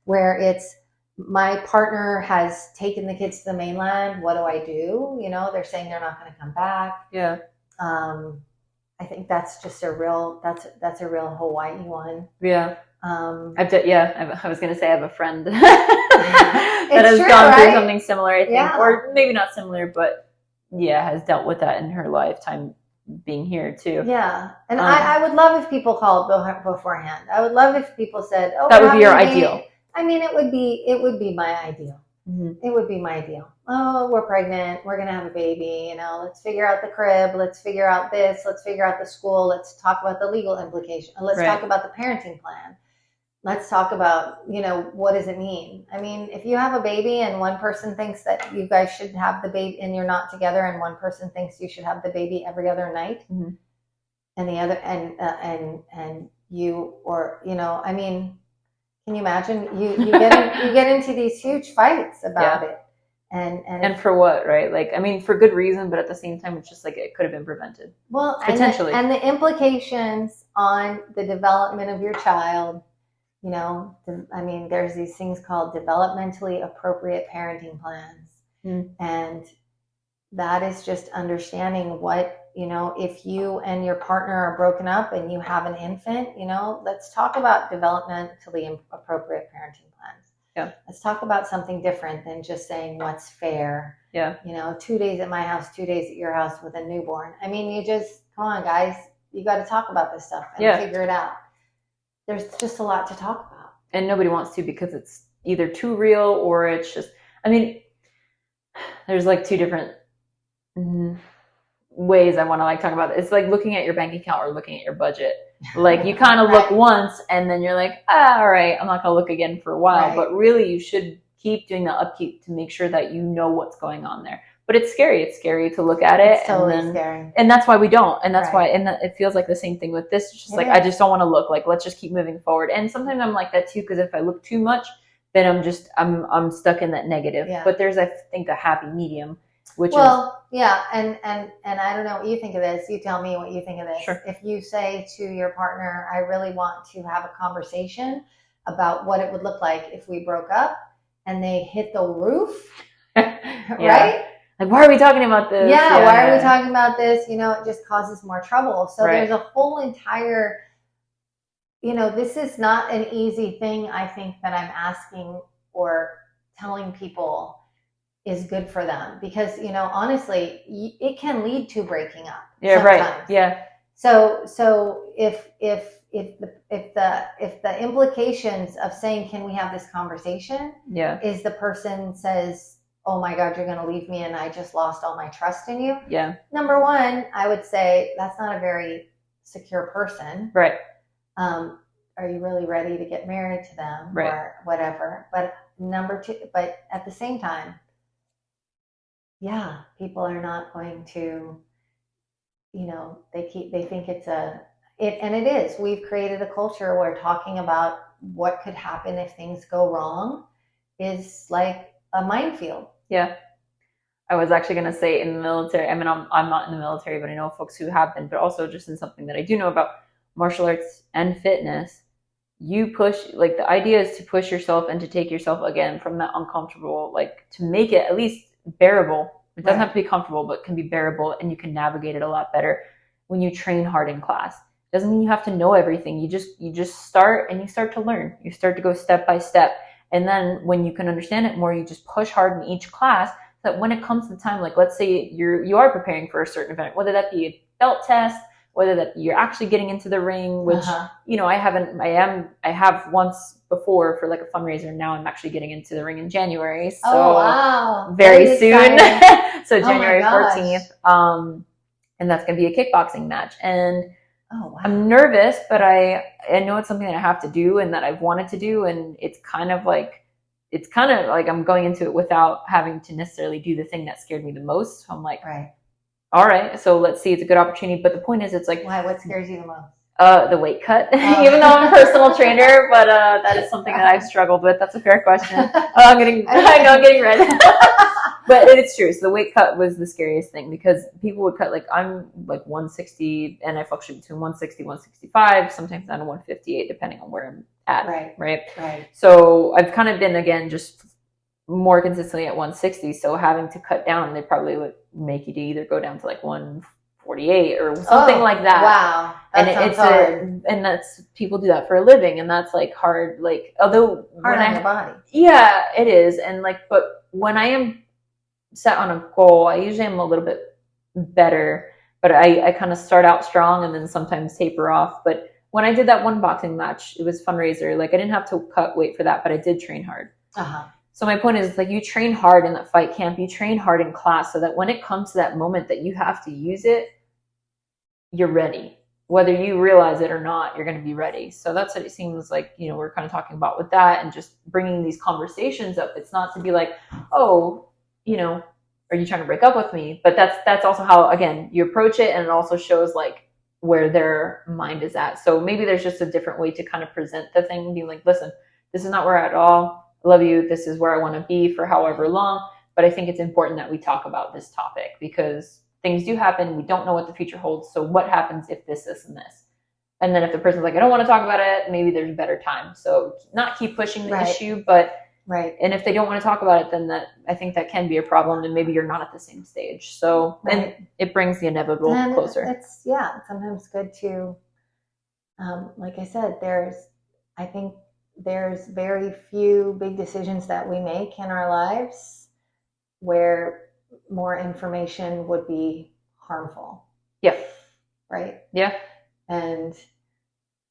S2: where it's my partner has taken the kids to the mainland. What do I do? They're saying they're not going to come back.
S3: Yeah.
S2: I think that's just a real Hawaii one.
S3: Yeah. I was going to say I have a friend that has
S2: true,
S3: gone
S2: right?
S3: through something similar, I think, or maybe not similar, but has dealt with that in her lifetime being here too.
S2: Yeah. And I would love if people called beforehand. I would love if people said, "Oh,
S3: that would be your ideal."
S2: I mean, it would be my ideal. It would be my ideal. Oh, we're pregnant. We're going to have a baby. Let's figure out the crib. Let's figure out this. Let's figure out the school. Let's talk about the legal implication. Let's talk about the parenting plan. Let's talk about, what does it mean? I mean, if you have a baby and one person thinks that you guys should have the baby and you're not together, and one person thinks you should have the baby every other night, and the other, and you, or, I mean, can you imagine you get into these huge fights about it, and
S3: for what, right? Like, I mean, for good reason, but at the same time, it's just like it could have been prevented.
S2: Well,
S3: potentially,
S2: and the implications on the development of your child. I mean, there's these things called developmentally appropriate parenting plans, and that is just understanding what. If you and your partner are broken up and you have an infant, let's talk about developmentally appropriate parenting plans.
S3: Yeah.
S2: Let's talk about something different than just saying what's fair.
S3: Yeah.
S2: 2 days at my house, 2 days at your house with a newborn. I mean, come on, guys, you got to talk about this stuff and figure it out. There's just a lot to talk about. And
S3: nobody wants to, because it's either too real or it's just, I mean, there's like two different ways I want to talk about it. It's like looking at your bank account or looking at your budget. Like you kind of look once and then you're like, all right, I'm not going to look again for a while. But really you should keep doing the upkeep to make sure that you know what's going on there. But it's scary. It's scary to look at it.
S2: It's totally scary.
S3: And that's why we don't. And that's why, and it feels like the same thing with this. It's just I just don't want to look. Let's just keep moving forward. And sometimes I'm like that too, because if I look too much, then I'm stuck in that negative.
S2: Yeah.
S3: But there's, I think, a happy medium. And
S2: I don't know what you think of this. You tell me what you think of this.
S3: Sure.
S2: If you say to your partner, I really want to have a conversation about what it would look like if we broke up, and they hit the roof, right?
S3: Like, why are we talking about this?
S2: Yeah, why are we talking about this? It just causes more trouble. So there's a whole entire, this is not an easy thing, I think, that I'm asking or telling people is good for them, because honestly it can lead to breaking up. So if the implications of saying, can we have this conversation, is the person says, oh my God, you're going to leave me and I just lost all my trust in you. Number one, I would say that's not a very secure person. Are you really ready to get married to them or whatever? But number two, but at the same time, people are not going to, they think and it is. We've created a culture where talking about what could happen if things go wrong is like a minefield.
S3: Yeah. I was actually going to say, in the military, I mean, I'm not in the military, but I know folks who have been, but also just in something that I do know about martial arts and fitness, you push, the idea is to push yourself and to take yourself again from that uncomfortable, to make it at least bearable. It doesn't have to be comfortable, but can be bearable, and you can navigate it a lot better when you train hard in class. Doesn't mean you have to know everything. You just start, and you start to learn. You start to go step by step. And then when you can understand it more, you just push hard in each class, so that when it comes to time, like let's say you are preparing for a certain event, whether that be a belt test, whether that be you're actually getting into the ring, which, I have once before for like a fundraiser. Now I'm actually getting into the ring in January. So
S2: wow.
S3: very soon. So January
S2: gosh.
S3: 14th. And that's going to be a kickboxing match. And
S2: oh, wow.
S3: I'm nervous, but I know it's something that I have to do and that I've wanted to do. And it's kind of like I'm going into it without having to necessarily do the thing that scared me the most. So I'm like,
S2: right.
S3: All right, so let's see. It's a good opportunity. But the point is, it's like,
S2: why? What scares you the most?
S3: The weight cut. Even though I'm a personal trainer, but that is something that I've struggled with. That's a fair question. I'm getting red. But it's true. So the weight cut was the scariest thing, because people would cut, like, I'm like 160 and I fluctuate between 160, 165, sometimes down to 158, depending on where I'm at.
S2: Right.
S3: So I've kind of been, again, just more consistently at 160. So having to cut down, they probably would make you to either go down to like 148 or something like that.
S2: Wow.
S3: That sounds hard. And that's, people do that for a living, and that's like hard, like, although
S2: hard on your body.
S3: Yeah, it is. And like, but when I am set on a goal, I usually am a little bit better, but I kind of start out strong and then sometimes taper off. But when I did that one boxing match, it was fundraiser. Like, I didn't have to cut weight for that, but I did train hard. So my point is, like, you train hard in that fight camp, you train hard in class, so that when it comes to that moment that you have to use it, you're ready. Whether you realize it or not, you're going to be ready. So that's what it seems like, we're kind of talking about with that, and just bringing these conversations up. It's not to be like, oh, are you trying to break up with me? But that's also how, again, you approach it, and it also shows like where their mind is at. So maybe there's just a different way to kind of present the thing, and be like, listen, this is not where we're at all. I love you. This is where I want to be for however long. But I think it's important that we talk about this topic, because things do happen. We don't know what the future holds. So what happens if this, and this? And then if the person's like, I don't want to talk about it, maybe there's a better time. So not keep pushing the issue, but and if they don't want to talk about it, then I think that can be a problem, and maybe you're not at the same stage. So and it brings the inevitable closer.
S2: It's sometimes good to, like I said, I think there's very few big decisions that we make in our lives where more information would be harmful.
S3: Yeah.
S2: Right?
S3: Yeah.
S2: And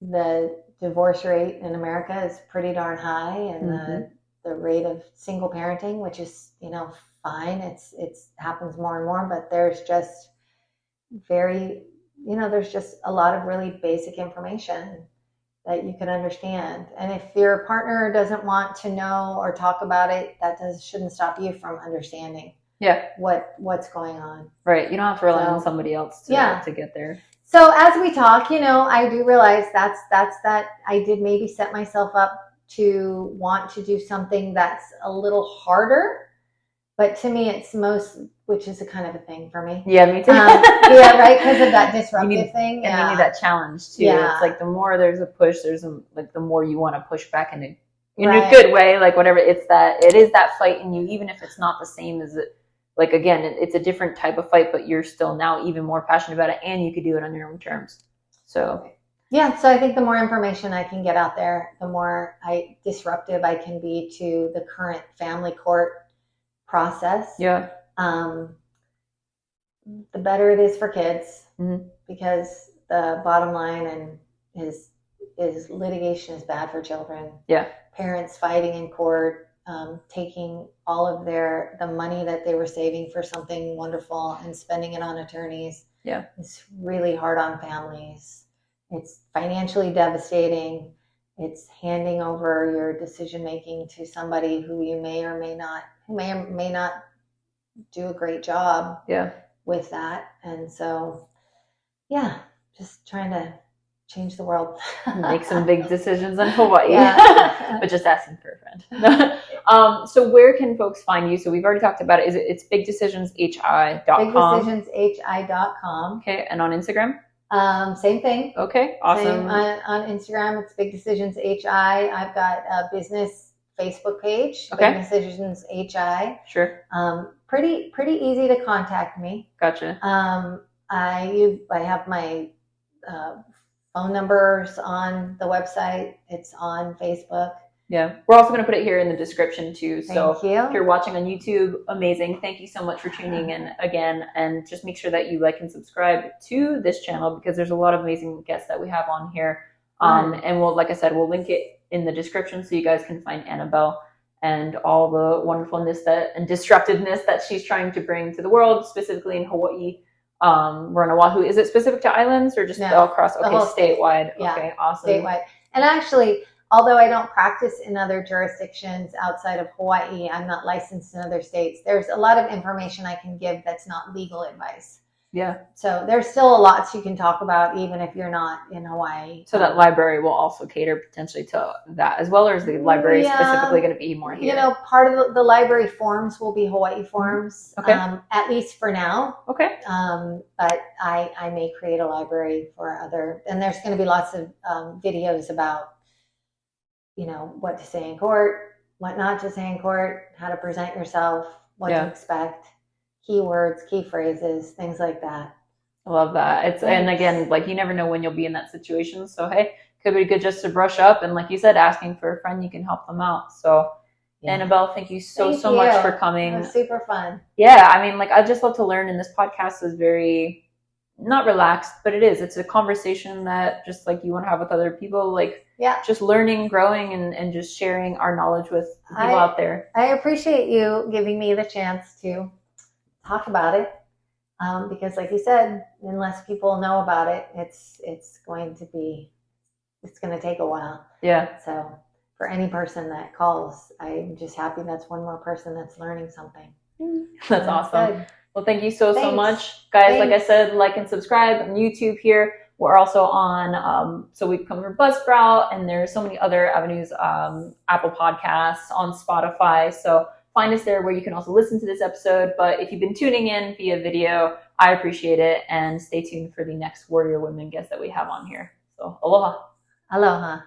S2: the divorce rate in America is pretty darn high, and the rate of single parenting, which is, fine. It's happens more and more, but there's just there's just a lot of really basic information that you can understand. And if your partner doesn't want to know or talk about it, that shouldn't stop you from understanding what's going on.
S3: Right. You don't have to rely on somebody else to get there.
S2: So as we talk, I do realize that's that I did maybe set myself up to want to do something that's a little harder, but to me it's which is a kind of a thing for me.
S3: Yeah, me too.
S2: Right, because of that disruptive thing.
S3: And you need that challenge too. Yeah. It's like the more there's a push, like the more you want to push back in a good way, like whatever. It is that fight in you, even if it's not the same as it. Like, again, it's a different type of fight, but you're still now even more passionate about it, and you could do it on your own terms. So.
S2: Yeah, so I think the more information I can get out there, the more disruptive I can be to the current family court process.
S3: Yeah.
S2: The better it is for kids, because the bottom line is litigation is bad for children.
S3: Yeah. Parents
S2: fighting in court, taking all of the money that they were saving for something wonderful and spending it on attorneys.
S3: Yeah.
S2: It's really hard on families. It's financially devastating. It's handing over your decision making to somebody who you may or may not do a great job with that. And so, just trying to change the world.
S3: Make some big decisions in Hawaii. But just asking for a friend. So where can folks find you? So we've already talked about it. It's bigdecisionshi.com.
S2: bigdecisions.hi.com.
S3: Okay. And on Instagram?
S2: Same thing.
S3: Okay. Awesome.
S2: Same on Instagram, it's Big Decisions HI. I've got a business Facebook page, Big Decisions HI.
S3: Sure.
S2: Pretty easy to contact me.
S3: Gotcha.
S2: I have my phone numbers on the website. It's on Facebook.
S3: Yeah. We're also going to put it here in the description too. So
S2: Thank you.
S3: if you're watching on YouTube, amazing. Thank you so much for tuning in again. And just make sure that you like and subscribe to this channel because there's a lot of amazing guests that we have on here. And we'll, like I said, we'll link it in the description so you guys can find Annabel and all the wonderfulness and disruptiveness that she's trying to bring to the world, specifically in Hawaii. We're on Oahu. Is it specific to islands or just all across? Okay, statewide.
S2: Yeah,
S3: okay, awesome.
S2: Statewide. And actually, although I don't practice in other jurisdictions outside of Hawaii, I'm not licensed in other states. There's a lot of information I can give that's not legal advice.
S3: Yeah.
S2: So there's still a lot you can talk about even if you're not in Hawaii.
S3: So that library will also cater potentially to that as well, or is the library specifically going to be more here?
S2: You know, part of the library forms will be Hawaii forms,
S3: okay.
S2: At least for now.
S3: Okay.
S2: But I may create a library for other, and there's going to be lots of videos about, you know, what to say in court, what not to say in court, how to present yourself, what to expect. Keywords, key phrases, things like that.
S3: I love that. And again, like you never know when you'll be in that situation. So hey, could be good just to brush up. And like you said, asking for a friend, you can help them out. So Annabel, thank you so much for coming.
S2: It was super fun.
S3: Yeah, I mean, like I just love to learn, and this podcast is very not relaxed, but it is. It's a conversation that just like you want to have with other people, like just learning, growing, and just sharing our knowledge with people out there.
S2: I appreciate you giving me the chance to talk about it, because like you said, unless people know about it, it's going to take a while.
S3: Yeah.
S2: So for any person that calls, I'm just happy that's one more person that's learning something.
S3: That's awesome. Good. Well, thank you so much, guys. Like I said, like and subscribe on YouTube here. We're also on, so we come from Buzzsprout, and there's so many other avenues, Apple Podcasts, on Spotify. So find us there where you can also listen to this episode. But if you've been tuning in via video, I appreciate it. And stay tuned for the next Warrior Women guest that we have on here. So aloha.
S2: Aloha.